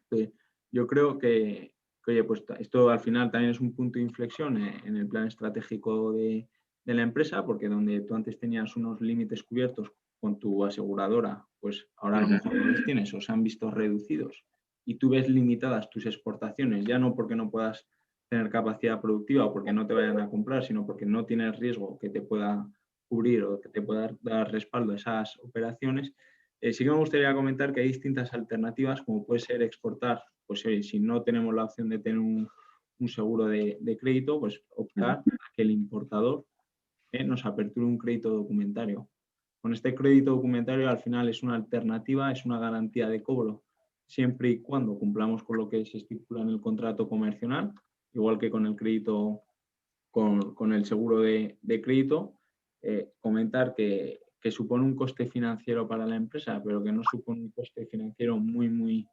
Entonces, yo creo que, oye, pues esto al final también es un punto de inflexión en el plan estratégico de la empresa, porque donde tú antes tenías unos límites cubiertos con tu aseguradora, pues ahora a lo mejor no los tienes o se han visto reducidos y tú ves limitadas tus exportaciones, ya no porque no puedas tener capacidad productiva o porque no te vayan a comprar, sino porque no tienes riesgo que te pueda cubrir o que te pueda dar respaldo a esas operaciones. Sí que me gustaría comentar que hay distintas alternativas, como puede ser exportar, pues si no tenemos la opción de tener un seguro de crédito, pues optar a que el importador nos aperture un crédito documentario. Con este crédito documentario al final es una alternativa, es una garantía de cobro, siempre y cuando cumplamos con lo que se estipula en el contrato comercial, igual que con el crédito, con el seguro de crédito. Comentar que supone un coste financiero para la empresa, pero que no supone un coste financiero muy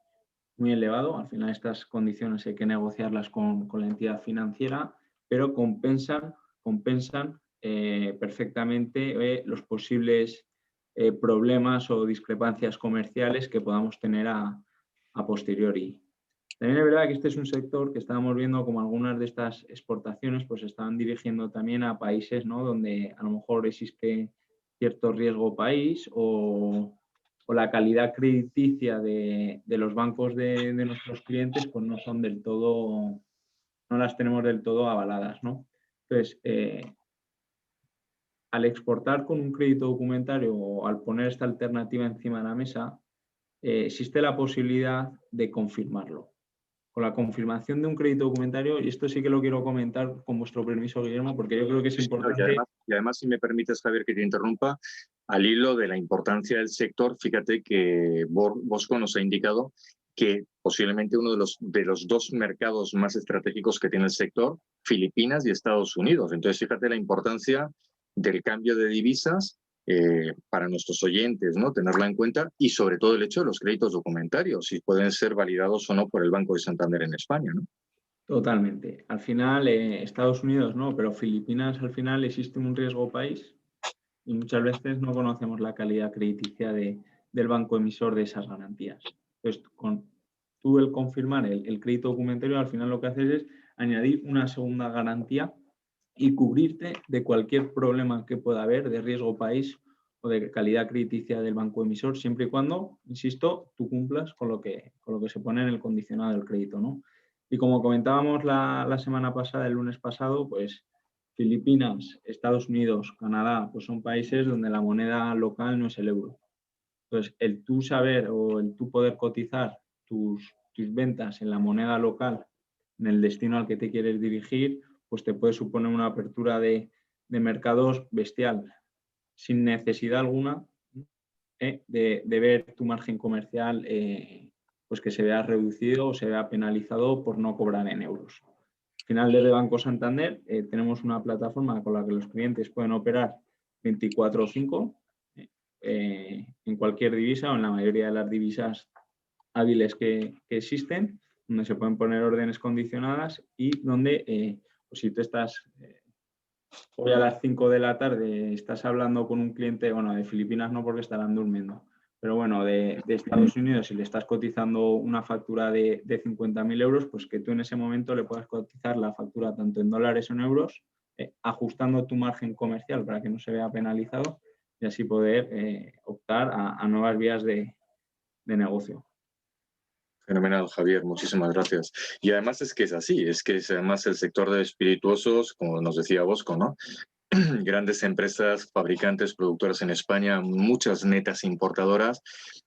elevado. Al final estas condiciones hay que negociarlas con la entidad financiera, pero compensan perfectamente los posibles problemas o discrepancias comerciales que podamos tener a posteriori. También es verdad que este es un sector que estábamos viendo como algunas de estas exportaciones pues se están dirigiendo también a países, ¿no?, donde a lo mejor existe cierto riesgo país o la calidad crediticia de los bancos de nuestros clientes pues no las tenemos del todo avaladas, ¿no? Entonces, al exportar con un crédito documentario o al poner esta alternativa encima de la mesa, existe la posibilidad de confirmarlo. Con la confirmación de un crédito documentario, y esto sí que lo quiero comentar con vuestro permiso, Guillermo, porque yo creo que es importante. Y además, si me permites, Javier, que te interrumpa, al hilo de la importancia del sector, fíjate que Bosco nos ha indicado que posiblemente uno de los dos mercados más estratégicos que tiene el sector, Filipinas y Estados Unidos. Entonces, fíjate la importancia del cambio de divisas para nuestros oyentes, ¿no? Tenerla en cuenta y sobre todo el hecho de los créditos documentarios, si pueden ser validados o no por el Banco de Santander en España, ¿no? Totalmente. Al final, Estados Unidos no, pero Filipinas al final existe un riesgo país y muchas veces no conocemos la calidad crediticia del banco emisor de esas garantías. Entonces, con tú el confirmar el crédito documentario, al final lo que haces es añadir una segunda garantía y cubrirte de cualquier problema que pueda haber de riesgo país o de calidad crediticia del banco emisor, siempre y cuando, insisto, tú cumplas con lo que se pone en el condicionado del crédito, ¿no? Y como comentábamos la semana pasada, el lunes pasado, pues Filipinas, Estados Unidos, Canadá, pues son países donde la moneda local no es el euro. Entonces, el tú saber o el tú poder cotizar tus ventas en la moneda local, en el destino al que te quieres dirigir, pues te puede suponer una apertura de mercados bestial, sin necesidad alguna de ver tu margen comercial pues que se vea reducido o se vea penalizado por no cobrar en euros. Al final, desde Banco Santander tenemos una plataforma con la que los clientes pueden operar 24/5 en cualquier divisa o en la mayoría de las divisas hábiles que existen, donde se pueden poner órdenes condicionadas y donde, pues si tú estás hoy a las 5 de la tarde, estás hablando con un cliente, bueno, de Filipinas no porque estarán durmiendo, pero bueno, de Estados Unidos, si le estás cotizando una factura de 50.000 euros, pues que tú en ese momento le puedas cotizar la factura tanto en dólares o en euros, ajustando tu margen comercial para que no se vea penalizado y así poder optar a nuevas vías de negocio. Fenomenal, Javier, muchísimas gracias. Y además es que es así, es que es además el sector de espirituosos, como nos decía Bosco, ¿no? Grandes empresas, fabricantes, productoras en España, muchas netas importadoras.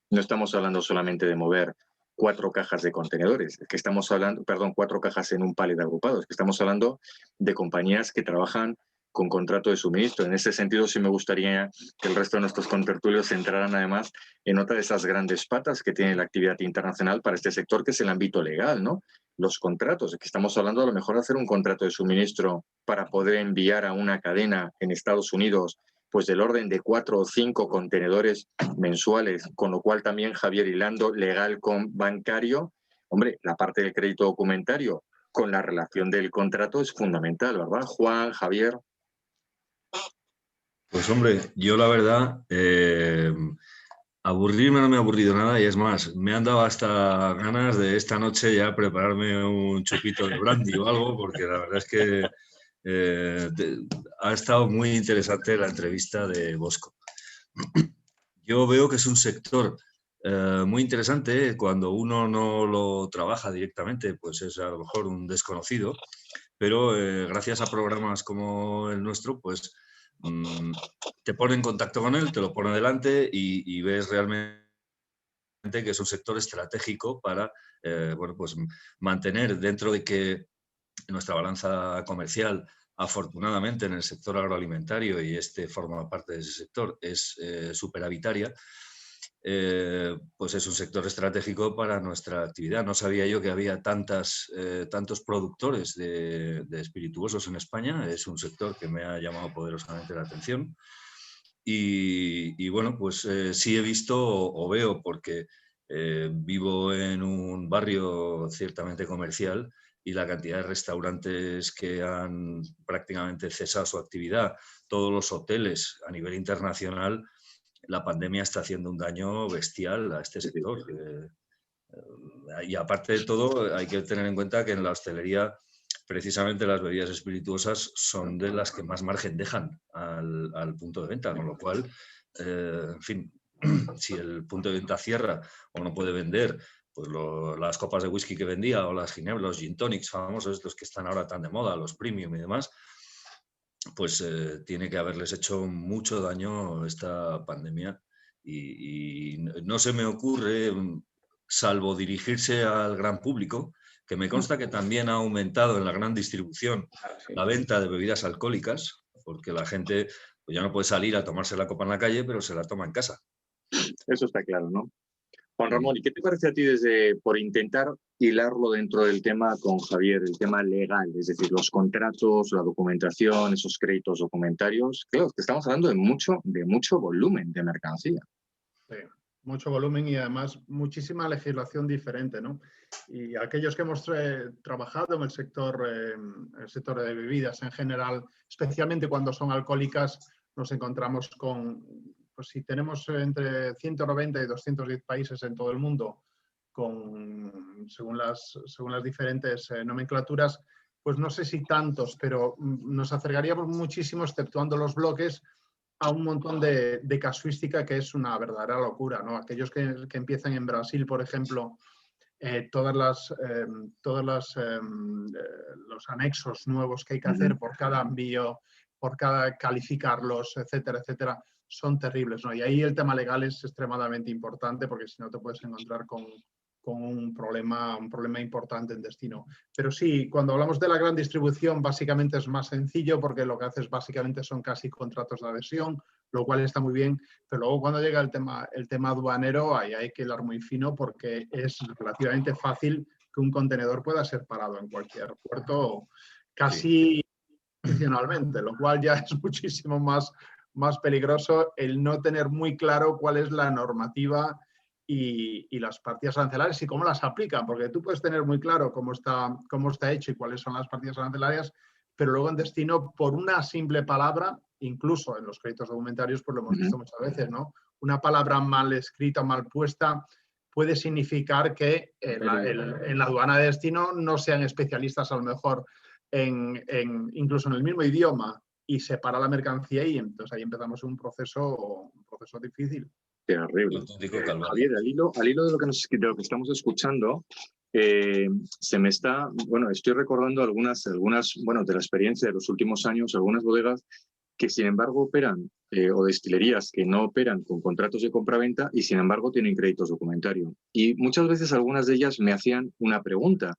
No estamos hablando solamente de mover 4 cajas de contenedores, es que estamos hablando, perdón, 4 cajas en un palet agrupado, es que estamos hablando de compañías que trabajan con contrato de suministro. En ese sentido, sí me gustaría que el resto de nuestros contertulios entraran además en otra de esas grandes patas que tiene la actividad internacional para este sector, que es el ámbito legal, ¿no? Los contratos, que estamos hablando a lo mejor de hacer un contrato de suministro para poder enviar a una cadena en Estados Unidos pues del orden de 4 o 5 contenedores mensuales, con lo cual también, Javier, hilando legal con bancario, hombre, la parte del crédito documentario con la relación del contrato es fundamental, ¿verdad? Juan, Javier. Pues hombre, yo la verdad, aburrirme no me ha aburrido nada y es más, me han dado hasta ganas de esta noche ya prepararme un chupito de brandy o algo, porque la verdad es que ha estado muy interesante la entrevista de Bosco. Yo veo que es un sector muy interesante. Cuando uno no lo trabaja directamente, pues es a lo mejor un desconocido, pero gracias a programas como el nuestro, pues te pone en contacto con él, te lo pone delante y ves realmente que es un sector estratégico para bueno, pues mantener dentro de que nuestra balanza comercial, afortunadamente en el sector agroalimentario, y este forma parte de ese sector, es superavitaria, pues es un sector estratégico para nuestra actividad. No sabía yo que había tantos productores de espirituosos en España. Es un sector que me ha llamado poderosamente la atención. Y bueno, pues sí he visto o veo, porque vivo en un barrio ciertamente comercial, y la cantidad de restaurantes que han prácticamente cesado su actividad, todos los hoteles a nivel internacional, la pandemia está haciendo un daño bestial a este sector. Y aparte de todo, hay que tener en cuenta que en la hostelería, precisamente las bebidas espirituosas son de las que más margen dejan al punto de venta, con lo cual, en fin, si el punto de venta cierra o no puede vender pues las copas de whisky que vendía o las ginebras, los gin tonics famosos, estos que están ahora tan de moda, los premium y demás, pues tiene que haberles hecho mucho daño esta pandemia y no se me ocurre, salvo dirigirse al gran público, que me consta que también ha aumentado en la gran distribución la venta de bebidas alcohólicas, porque la gente pues ya no puede salir a tomarse la copa en la calle, pero se la toma en casa. Eso está claro, ¿no? Juan Ramón, ¿y qué te parece a ti por intentar hilarlo dentro del tema con Javier, el tema legal, es decir, los contratos, la documentación, esos créditos documentarios? Claro, que estamos hablando de mucho volumen de mercancía. Sí, mucho volumen y además muchísima legislación diferente, ¿no? Y aquellos que hemos trabajado en el sector de bebidas en general, especialmente cuando son alcohólicas, nos encontramos con, pues si tenemos entre 190 y 210 países en todo el mundo, según las diferentes nomenclaturas, pues no sé si tantos, pero nos acercaríamos muchísimo, exceptuando los bloques, a un montón de casuística que es una verdadera locura, ¿no? Aquellos que empiezan en Brasil, por ejemplo, los anexos nuevos que hay que hacer por cada envío, por cada calificarlos, etcétera, etcétera, son terribles, ¿no? Y ahí el tema legal es extremadamente importante, porque si no te puedes encontrar con un problema importante en destino. Pero sí, cuando hablamos de la gran distribución, básicamente es más sencillo, porque lo que haces básicamente son casi contratos de adhesión, lo cual está muy bien, pero luego cuando llega el tema aduanero, ahí hay que hilar muy fino, porque es relativamente fácil que un contenedor pueda ser parado en cualquier puerto casi excepcionalmente, lo cual ya es muchísimo más peligroso el no tener muy claro cuál es la normativa y las partidas arancelarias y cómo las aplican, porque tú puedes tener muy claro cómo está hecho y cuáles son las partidas arancelarias, pero luego en destino, por una simple palabra, incluso en los créditos documentarios, pues lo hemos visto muchas veces, ¿no? Una palabra mal escrita, mal puesta, puede significar que en la aduana de destino no sean especialistas a lo mejor incluso en el mismo idioma y separa la mercancía y entonces ahí empezamos un proceso difícil. Terrible. Javier, al hilo de lo que estamos escuchando, se me está, bueno, estoy recordando algunas, bueno, de la experiencia de los últimos años, algunas bodegas que sin embargo operan, o destilerías que no operan con contratos de compraventa y sin embargo tienen créditos documentarios. Y muchas veces algunas de ellas me hacían una pregunta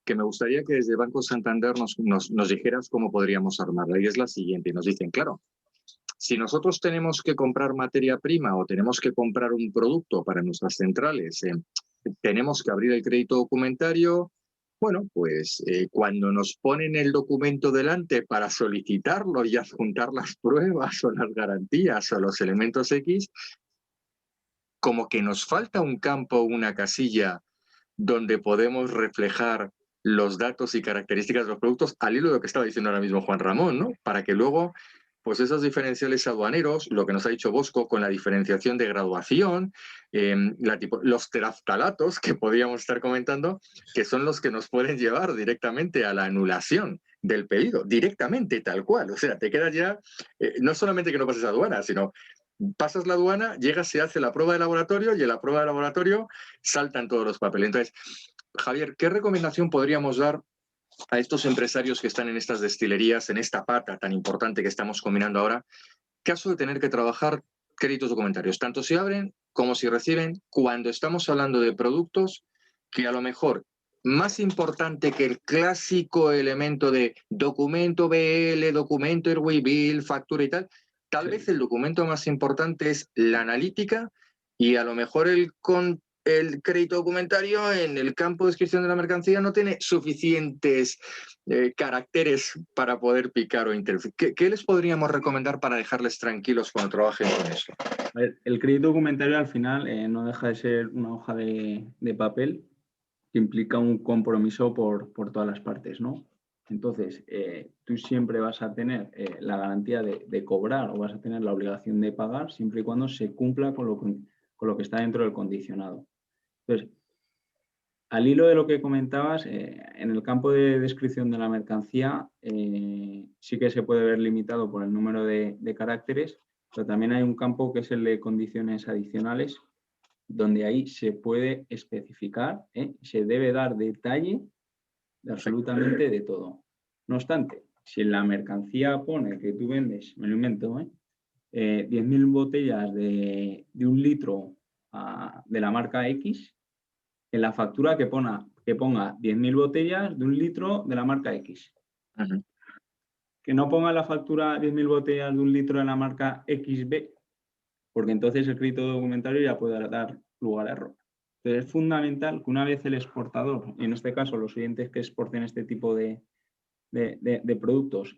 que me gustaría que desde Banco Santander nos dijeras cómo podríamos armarla. Y es la siguiente, y nos dicen, claro, si nosotros tenemos que comprar materia prima o tenemos que comprar un producto para nuestras centrales, tenemos que abrir el crédito documentario. Bueno, pues cuando nos ponen el documento delante para solicitarlo y adjuntar las pruebas o las garantías o los elementos X, como que nos falta un campo, una casilla donde podemos reflejar los datos y características de los productos al hilo de lo que estaba diciendo ahora mismo Juan Ramón, ¿no? Para que luego, pues esos diferenciales aduaneros, lo que nos ha dicho Bosco con la diferenciación de graduación, los teraftalatos que podríamos estar comentando, que son los que nos pueden llevar directamente a la anulación del pedido, directamente, tal cual. O sea, te quedas ya, no solamente que no pases aduana, sino pasas la aduana, llegas, se hace la prueba de laboratorio y en la prueba de laboratorio saltan todos los papeles. Entonces, Javier, ¿qué recomendación podríamos dar a estos empresarios que están en estas destilerías, en esta pata tan importante que estamos combinando ahora, caso de tener que trabajar créditos documentarios, tanto si abren como si reciben, cuando estamos hablando de productos que a lo mejor más importante que el clásico elemento de documento BL, documento Airway Bill, factura y tal vez el documento más importante es la analítica y a lo mejor el crédito documentario en el campo de descripción de la mercancía no tiene suficientes caracteres para poder picar o interferir. ¿Qué les podríamos recomendar para dejarles tranquilos cuando trabajen con eso? A ver, el crédito documentario al final no deja de ser una hoja de papel que implica un compromiso por todas las partes, ¿no? Entonces, tú siempre vas a tener la garantía de cobrar o vas a tener la obligación de pagar siempre y cuando se cumpla con lo que está dentro del condicionado. Entonces, al hilo de lo que comentabas, en el campo de descripción de la mercancía sí que se puede ver limitado por el número de caracteres, pero también hay un campo que es el de condiciones adicionales, donde ahí se puede especificar, se debe dar detalle de absolutamente de todo. No obstante, si en la mercancía pone que tú vendes, me lo invento, 10.000 botellas de 1 litro de la marca X, en la factura que ponga 10.000 botellas de 1 litro de la marca X. Uh-huh. Que no ponga la factura 10.000 botellas de 1 litro de la marca XB, porque entonces el crédito documentario ya puede dar lugar a error. Entonces es fundamental que una vez el exportador, en este caso los oyentes que exporten este tipo de productos,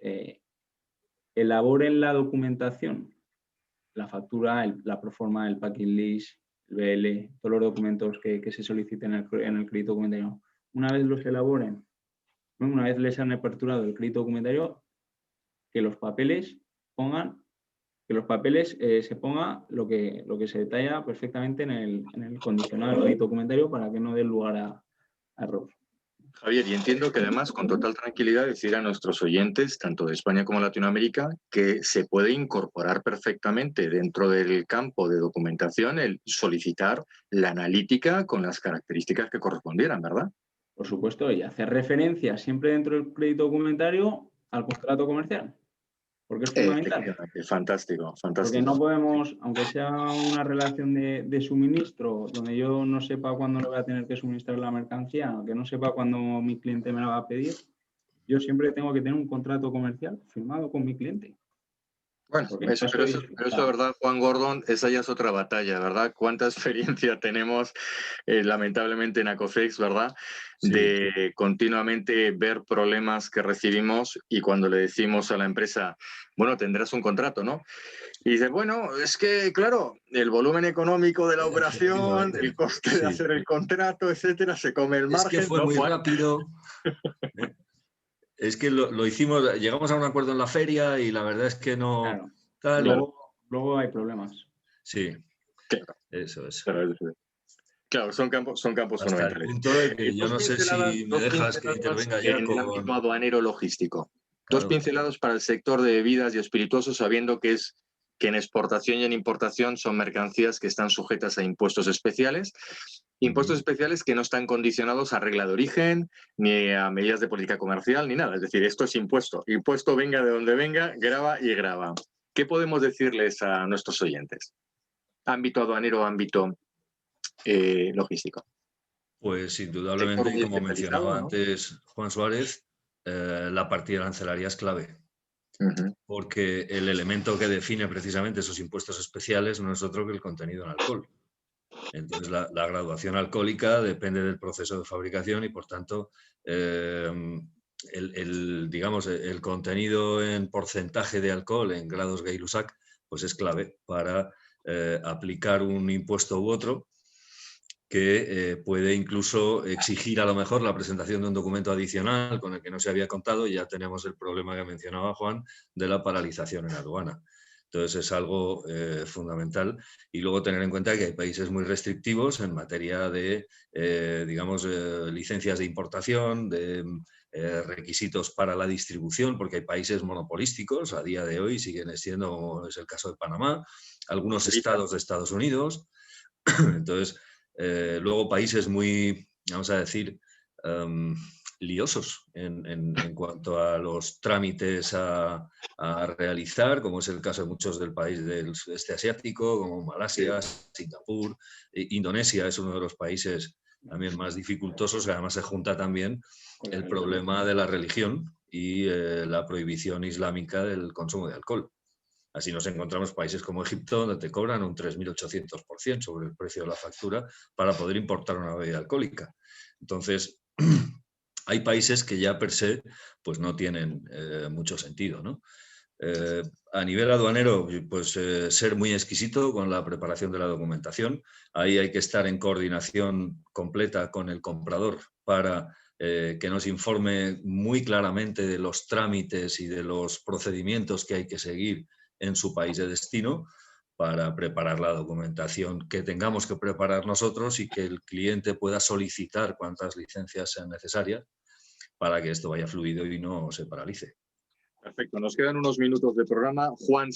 elaboren la documentación, la factura, la proforma, el packing list, el BL, todos los documentos que se soliciten en el crédito documentario. Una vez los elaboren, una vez les han aperturado el crédito documentario, que los papeles se ponga lo que se detalla perfectamente en el condicionado del crédito documentario para que no dé lugar a error. Javier, y entiendo que además con total tranquilidad decir a nuestros oyentes, tanto de España como Latinoamérica, que se puede incorporar perfectamente dentro del campo de documentación el solicitar la analítica con las características que correspondieran, ¿verdad? Por supuesto, y hacer referencia siempre dentro del crédito documentario al contrato comercial. Porque es fundamental. Fantástico, fantástico. Porque no podemos, aunque sea una relación de suministro, donde yo no sepa cuándo le voy a tener que suministrar la mercancía, que no sepa cuándo mi cliente me la va a pedir, yo siempre tengo que tener un contrato comercial firmado con mi cliente. Bueno, pero eso es verdad, Juan Gordon, esa ya es otra batalla, ¿verdad? ¿Cuánta experiencia tenemos, lamentablemente, en Acocex, ¿verdad? Sí. De continuamente ver problemas que recibimos y cuando le decimos a la empresa, bueno, tendrás un contrato, ¿no? Y dice, bueno, es que, claro, el volumen económico de la operación, el coste de hacer el contrato, etcétera, se come el margen. Es que fue muy rápido. Es que lo hicimos, llegamos a un acuerdo en la feria y la verdad es que no... Claro. Luego hay problemas. Sí, claro. Eso es. Claro, son campos hasta fundamentales. El punto de que yo no sé si me dejas que intervenga ya en el ámbito aduanero logístico. Claro. 2 pinceladas para el sector de bebidas y espirituosos, sabiendo que en exportación y en importación son mercancías que están sujetas a impuestos especiales. Impuestos especiales que no están condicionados a regla de origen, ni a medidas de política comercial, ni nada. Es decir, esto es impuesto. Impuesto venga de donde venga, grava y grava. ¿Qué podemos decirles a nuestros oyentes? Ámbito aduanero, ámbito logístico. Pues indudablemente, como mencionaba antes Juan Suárez, la partida arancelaria es clave. Porque el elemento que define precisamente esos impuestos especiales no es otro que el contenido en alcohol. Entonces, la graduación alcohólica depende del proceso de fabricación y, por tanto, digamos, el contenido en porcentaje de alcohol en grados Gay-Lussac pues es clave para aplicar un impuesto u otro que puede incluso exigir a lo mejor la presentación de un documento adicional con el que no se había contado, y ya tenemos el problema que mencionaba Juan de la paralización en aduana. Entonces es algo fundamental, y luego tener en cuenta que hay países muy restrictivos en materia de, digamos, licencias de importación, de requisitos para la distribución, porque hay países monopolísticos a día de hoy, siguen siendo, como es el caso de Panamá, algunos estados de Estados Unidos. Entonces, luego países muy, vamos a decir, liosos en cuanto a los trámites a realizar, como es el caso de muchos del país del sudeste asiático, como Malasia, Singapur, Indonesia es uno de los países también más dificultosos, y además se junta también el problema de la religión y la prohibición islámica del consumo de alcohol. Así nos encontramos países como Egipto, donde te cobran un 3.800% sobre el precio de la factura para poder importar una bebida alcohólica. Entonces, hay países que ya per se pues no tienen mucho sentido, ¿no? A nivel aduanero, pues ser muy exquisito con la preparación de la documentación. Ahí hay que estar en coordinación completa con el comprador para que nos informe muy claramente de los trámites y de los procedimientos que hay que seguir en su país de destino para preparar la documentación que tengamos que preparar nosotros y que el cliente pueda solicitar cuantas licencias sean necesarias para que esto vaya fluido y no se paralice. Perfecto, nos quedan unos minutos de programa. Juan,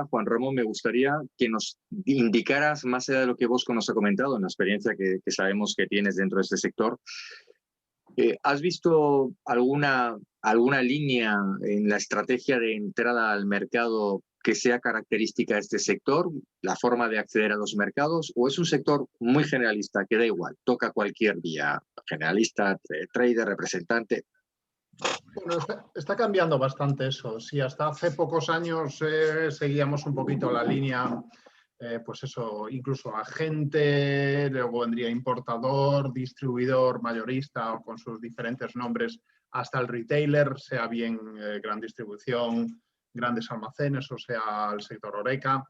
Juan Ramón, me gustaría que nos indicaras, más allá de lo que vos nos ha comentado, en la experiencia que sabemos que tienes dentro de este sector, ¿has visto alguna línea en la estrategia de entrada al mercado que sea característica de este sector, la forma de acceder a los mercados, o es un sector muy generalista, que da igual, toca cualquier vía, generalista, trader, representante? Bueno, está cambiando bastante eso. Sí, hasta hace pocos años seguíamos un poquito la línea, pues eso, incluso agente, luego vendría importador, distribuidor, mayorista, o con sus diferentes nombres, hasta el retailer, sea bien gran distribución, grandes almacenes, o sea, el sector HoReCa.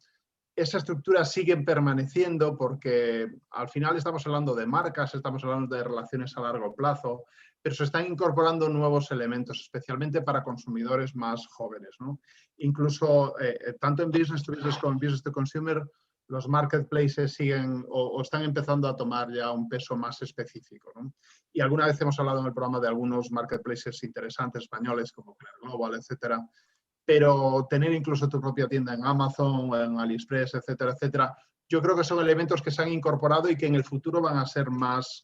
Esa estructura sigue permaneciendo porque al final estamos hablando de marcas, estamos hablando de relaciones a largo plazo, pero se están incorporando nuevos elementos, especialmente para consumidores más jóvenes, ¿no? Incluso, tanto en business to business como en business to consumer, los marketplaces siguen o están empezando a tomar ya un peso más específico, ¿no? Y alguna vez hemos hablado en el programa de algunos marketplaces interesantes españoles, como Claire Global, etcétera, pero tener incluso tu propia tienda en Amazon, en AliExpress, etcétera, etcétera, yo creo que son elementos que se han incorporado y que en el futuro van a ser más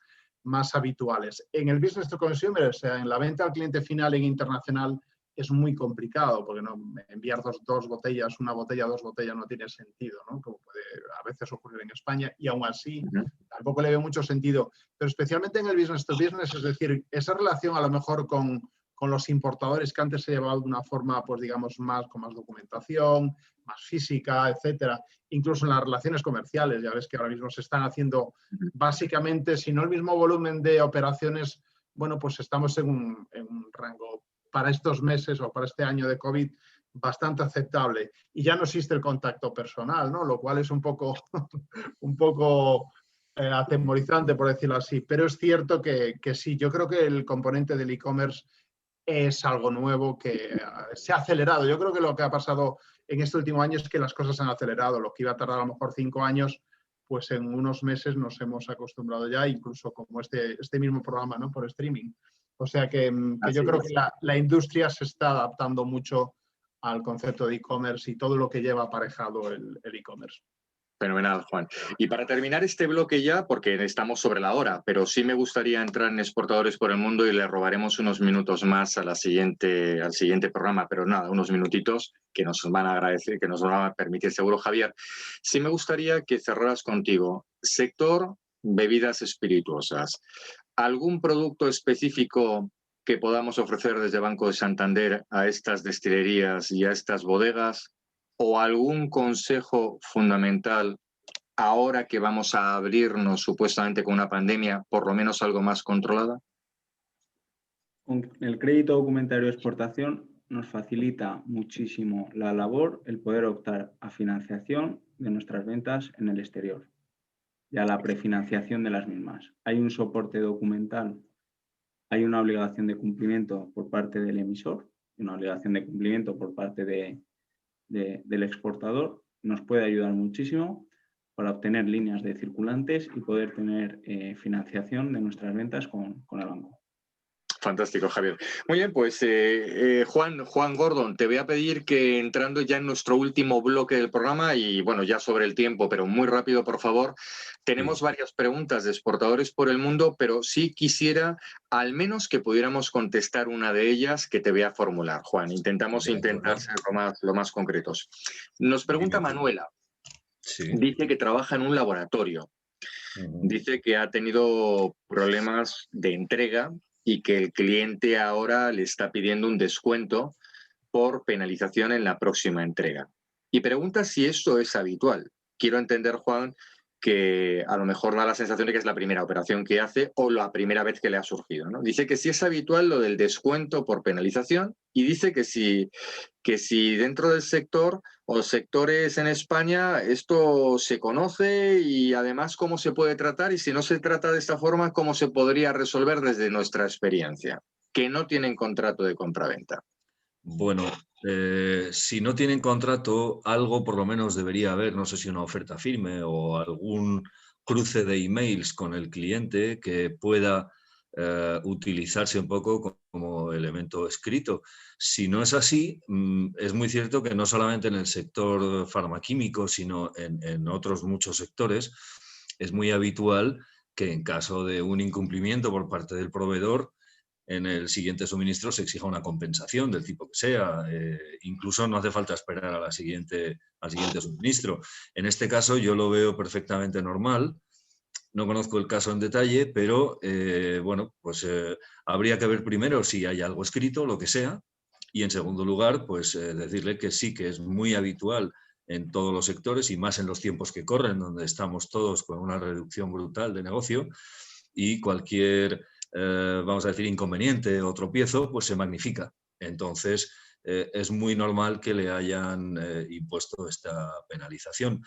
habituales. En el business to consumer, o sea, en la venta al cliente final en internacional, es muy complicado, porque no enviar dos botellas, una botella, 2 botellas, no tiene sentido, ¿no? Como puede a veces ocurrir en España, y aún así tampoco le veo mucho sentido. Pero especialmente en el business to business, es decir, esa relación a lo mejor con con los importadores, que antes se llevaba de una forma, pues digamos, con más documentación, más física, etcétera. Incluso en las relaciones comerciales, ya ves que ahora mismo se están haciendo básicamente, si no el mismo volumen de operaciones, bueno, pues estamos en un rango para estos meses o para este año de COVID bastante aceptable. Y ya no existe el contacto personal, ¿no? Lo cual es un poco atemorizante, por decirlo así. Pero es cierto que sí, yo creo que el componente del e-commerce es algo nuevo que se ha acelerado. Yo creo que lo que ha pasado en este último año es que las cosas se han acelerado. Lo que iba a tardar a lo mejor 5 años, pues en unos meses nos hemos acostumbrado ya, incluso como este mismo programa, ¿no? Por streaming. O sea que yo creo que la industria se está adaptando mucho al concepto de e-commerce y todo lo que lleva aparejado el e-commerce. Fenomenal, Juan. Y para terminar este bloque ya, porque estamos sobre la hora, pero sí me gustaría entrar en Exportadores por el Mundo y le robaremos unos minutos más al siguiente programa, pero nada, unos minutitos que nos van a agradecer, que nos van a permitir seguro. Javier, sí me gustaría que cerraras contigo. Sector bebidas espirituosas. ¿Algún producto específico que podamos ofrecer desde Banco de Santander a estas destilerías y a estas bodegas? ¿O algún consejo fundamental ahora que vamos a abrirnos supuestamente con una pandemia, por lo menos algo más controlada? Con el crédito documentario de exportación nos facilita muchísimo la labor el poder optar a financiación de nuestras ventas en el exterior y a la prefinanciación de las mismas. Hay un soporte documental, hay una obligación de cumplimiento por parte del emisor y una obligación de cumplimiento por parte del exportador. Nos puede ayudar muchísimo para obtener líneas de circulantes y poder tener financiación de nuestras ventas con el banco. Fantástico, Javier. Muy bien, pues Juan Gordon, te voy a pedir que entrando ya en nuestro último bloque del programa y bueno, ya sobre el tiempo, pero muy rápido, por favor. Tenemos varias preguntas de Exportadores por el Mundo, pero sí quisiera al menos que pudiéramos contestar una de ellas que te voy a formular, Juan. Intentamos ser lo más concretos. Nos pregunta Manuela. Sí. Dice que trabaja en un laboratorio. Dice que ha tenido problemas de entrega y que el cliente ahora le está pidiendo un descuento por penalización en la próxima entrega. Y pregunta si esto es habitual. Quiero entender, Juan, que a lo mejor da la sensación de que es la primera operación que hace o la primera vez que le ha surgido, ¿no? Dice que sí es habitual lo del descuento por penalización y dice que si dentro del sector o sectores en España esto se conoce y además cómo se puede tratar y si no se trata de esta forma, cómo se podría resolver desde nuestra experiencia, que no tienen contrato de compraventa. Bueno, si no tienen contrato, algo por lo menos debería haber, no sé si una oferta firme o algún cruce de emails con el cliente que pueda utilizarse un poco como elemento escrito. Si no es así, es muy cierto que no solamente en el sector farmaquímico, sino en otros muchos sectores, es muy habitual que en caso de un incumplimiento por parte del proveedor, en el siguiente suministro se exija una compensación del tipo que sea. Incluso no hace falta esperar al siguiente suministro. En este caso yo lo veo perfectamente normal. No conozco el caso en detalle, pero bueno, pues habría que ver primero si hay algo escrito, lo que sea, y en segundo lugar, pues decirle que sí, que es muy habitual en todos los sectores y más en los tiempos que corren, donde estamos todos con una reducción brutal de negocio y cualquier vamos a decir, inconveniente o tropiezo, pues se magnifica. Entonces, es muy normal que le hayan impuesto esta penalización.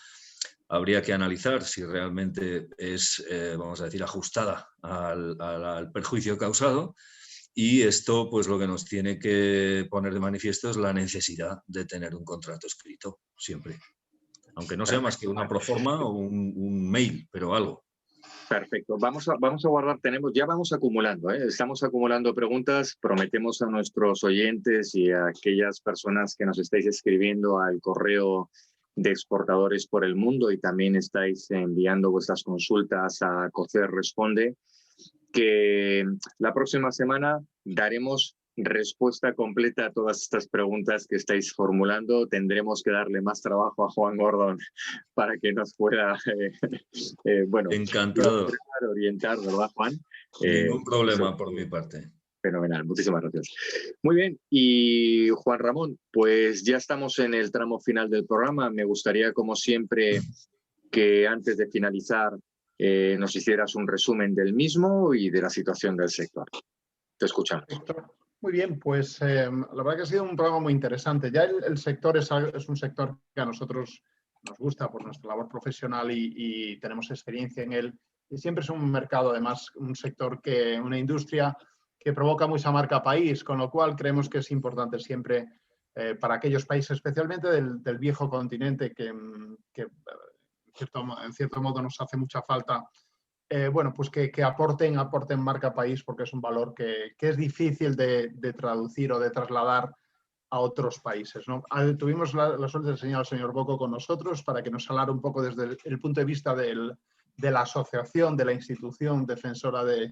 Habría que analizar si realmente es, vamos a decir, ajustada al perjuicio causado y esto, pues lo que nos tiene que poner de manifiesto es la necesidad de tener un contrato escrito, siempre. Aunque no sea más que una proforma o un mail, pero algo. Perfecto. Vamos a guardar, ya vamos acumulando, estamos acumulando preguntas, prometemos a nuestros oyentes y a aquellas personas que nos estáis escribiendo al correo de Exportadores por el Mundo y también estáis enviando vuestras consultas a COCER Responde, que la próxima semana daremos respuesta completa a todas estas preguntas que estáis formulando. Tendremos que darle más trabajo a Juan Gordon para que nos pueda bueno, encantado orientar, ¿verdad, Juan? Ningún problema por mi parte. Fenomenal, muchísimas gracias. Muy bien, y Juan Ramón, pues ya estamos en el tramo final del programa. Me gustaría, como siempre, que antes de finalizar nos hicieras un resumen del mismo y de la situación del sector. Te escuchamos. Muy bien, pues la verdad que ha sido un programa muy interesante. Ya el sector es un sector que a nosotros nos gusta por nuestra labor profesional y tenemos experiencia en él. Y siempre es un mercado, además, un sector una industria que provoca mucha marca país, con lo cual creemos que es importante siempre para aquellos países, especialmente del viejo continente, que en cierto modo nos hace mucha falta, bueno, pues que aporten marca país, porque es un valor que es difícil de traducir o de trasladar a otros países, ¿no? Tuvimos la suerte de enseñar al señor Bocco con nosotros para que nos hablara un poco desde el punto de vista de la asociación, de la institución defensora de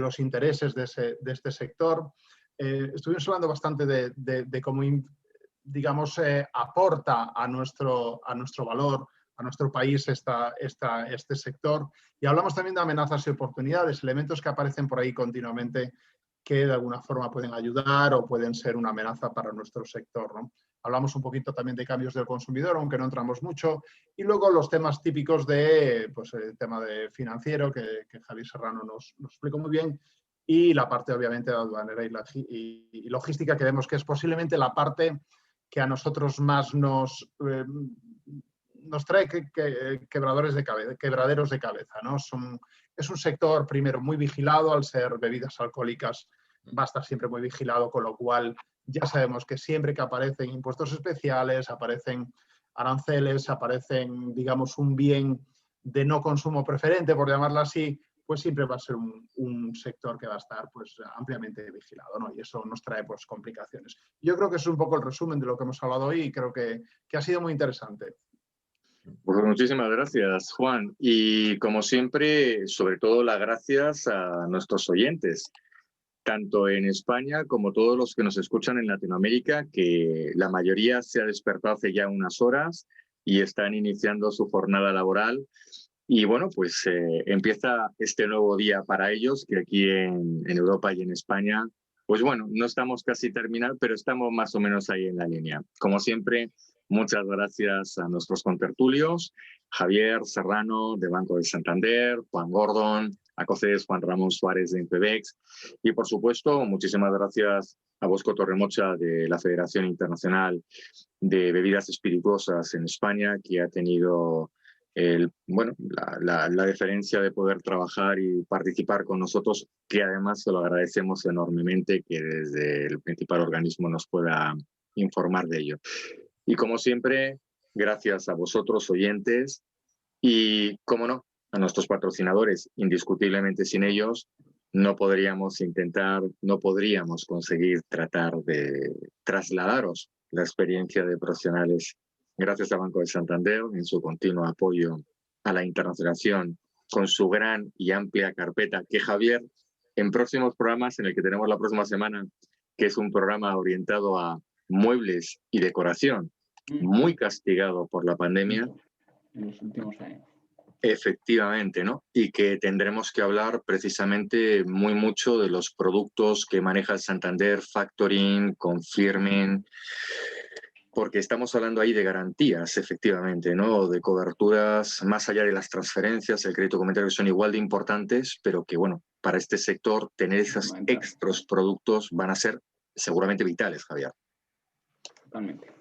los intereses de este sector. Estuvimos hablando bastante de cómo, digamos, aporta a nuestro valor, a nuestro país este sector. Y hablamos también de amenazas y oportunidades, elementos que aparecen por ahí continuamente que de alguna forma pueden ayudar o pueden ser una amenaza para nuestro sector, ¿no? Hablamos un poquito también de cambios del consumidor, aunque no entramos mucho. Y luego los temas típicos pues, el tema de financiero, que Javier Serrano nos explicó muy bien. Y la parte, obviamente, aduanera y logística, que vemos que es posiblemente la parte que a nosotros más nos trae quebraderos de cabeza, ¿no? Es un sector, primero, muy vigilado. Al ser bebidas alcohólicas va a estar siempre muy vigilado, con lo cual ya sabemos que siempre que aparecen impuestos especiales, aparecen aranceles, aparecen, digamos, un bien de no consumo preferente, por llamarlo así, pues siempre va a ser un sector que va a estar pues ampliamente vigilado, ¿no? Y eso nos trae pues complicaciones. Yo creo que es un poco el resumen de lo que hemos hablado hoy y creo que ha sido muy interesante. Pues muchísimas gracias, Juan. Y como siempre, sobre todo las gracias a nuestros oyentes, tanto en España como todos los que nos escuchan en Latinoamérica, que la mayoría se ha despertado hace ya unas horas y están iniciando su jornada laboral. Y bueno, pues empieza este nuevo día para ellos, que aquí en Europa y en España, pues bueno, no estamos casi terminados, pero estamos más o menos ahí en la línea. Como siempre, muchas gracias a nuestros contertulios, Javier Serrano de Banco de Santander, Juan Gordon, ACOCES, Juan Ramón Suárez de Impebex y por supuesto muchísimas gracias a Bosco Torremocha de la Federación Internacional de Bebidas Espirituosas en España, que ha tenido la deferencia de poder trabajar y participar con nosotros, que además se lo agradecemos enormemente que desde el principal organismo nos pueda informar de ello. Y como siempre, gracias a vosotros, oyentes, y, cómo no, a nuestros patrocinadores. Indiscutiblemente sin ellos no podríamos conseguir tratar de trasladaros la experiencia de profesionales. Gracias a Banco de Santander en su continuo apoyo a la internacionalización con su gran y amplia carpeta, que Javier, en próximos programas, en el que tenemos la próxima semana, que es un programa orientado a muebles y decoración, muy castigado por la pandemia. En los últimos años. Efectivamente, ¿no? Y que tendremos que hablar precisamente muy mucho de los productos que maneja el Santander, factoring, confirming, porque estamos hablando ahí de garantías, efectivamente, ¿no? De coberturas, más allá de las transferencias, el crédito comentario, que son igual de importantes, pero que, bueno, para este sector, tener esos extras productos van a ser seguramente vitales, Javier. Totalmente.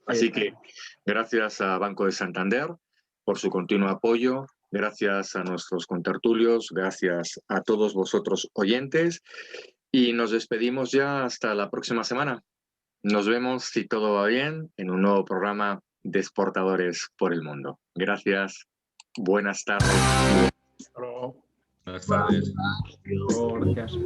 Así que gracias a Banco de Santander por su continuo apoyo, gracias a nuestros contertulios, gracias a todos vosotros oyentes y nos despedimos ya hasta la próxima semana. Nos vemos, si todo va bien, en un nuevo programa de Exportadores por el Mundo. Gracias, buenas tardes. Hasta luego. Buenas tardes. Gracias.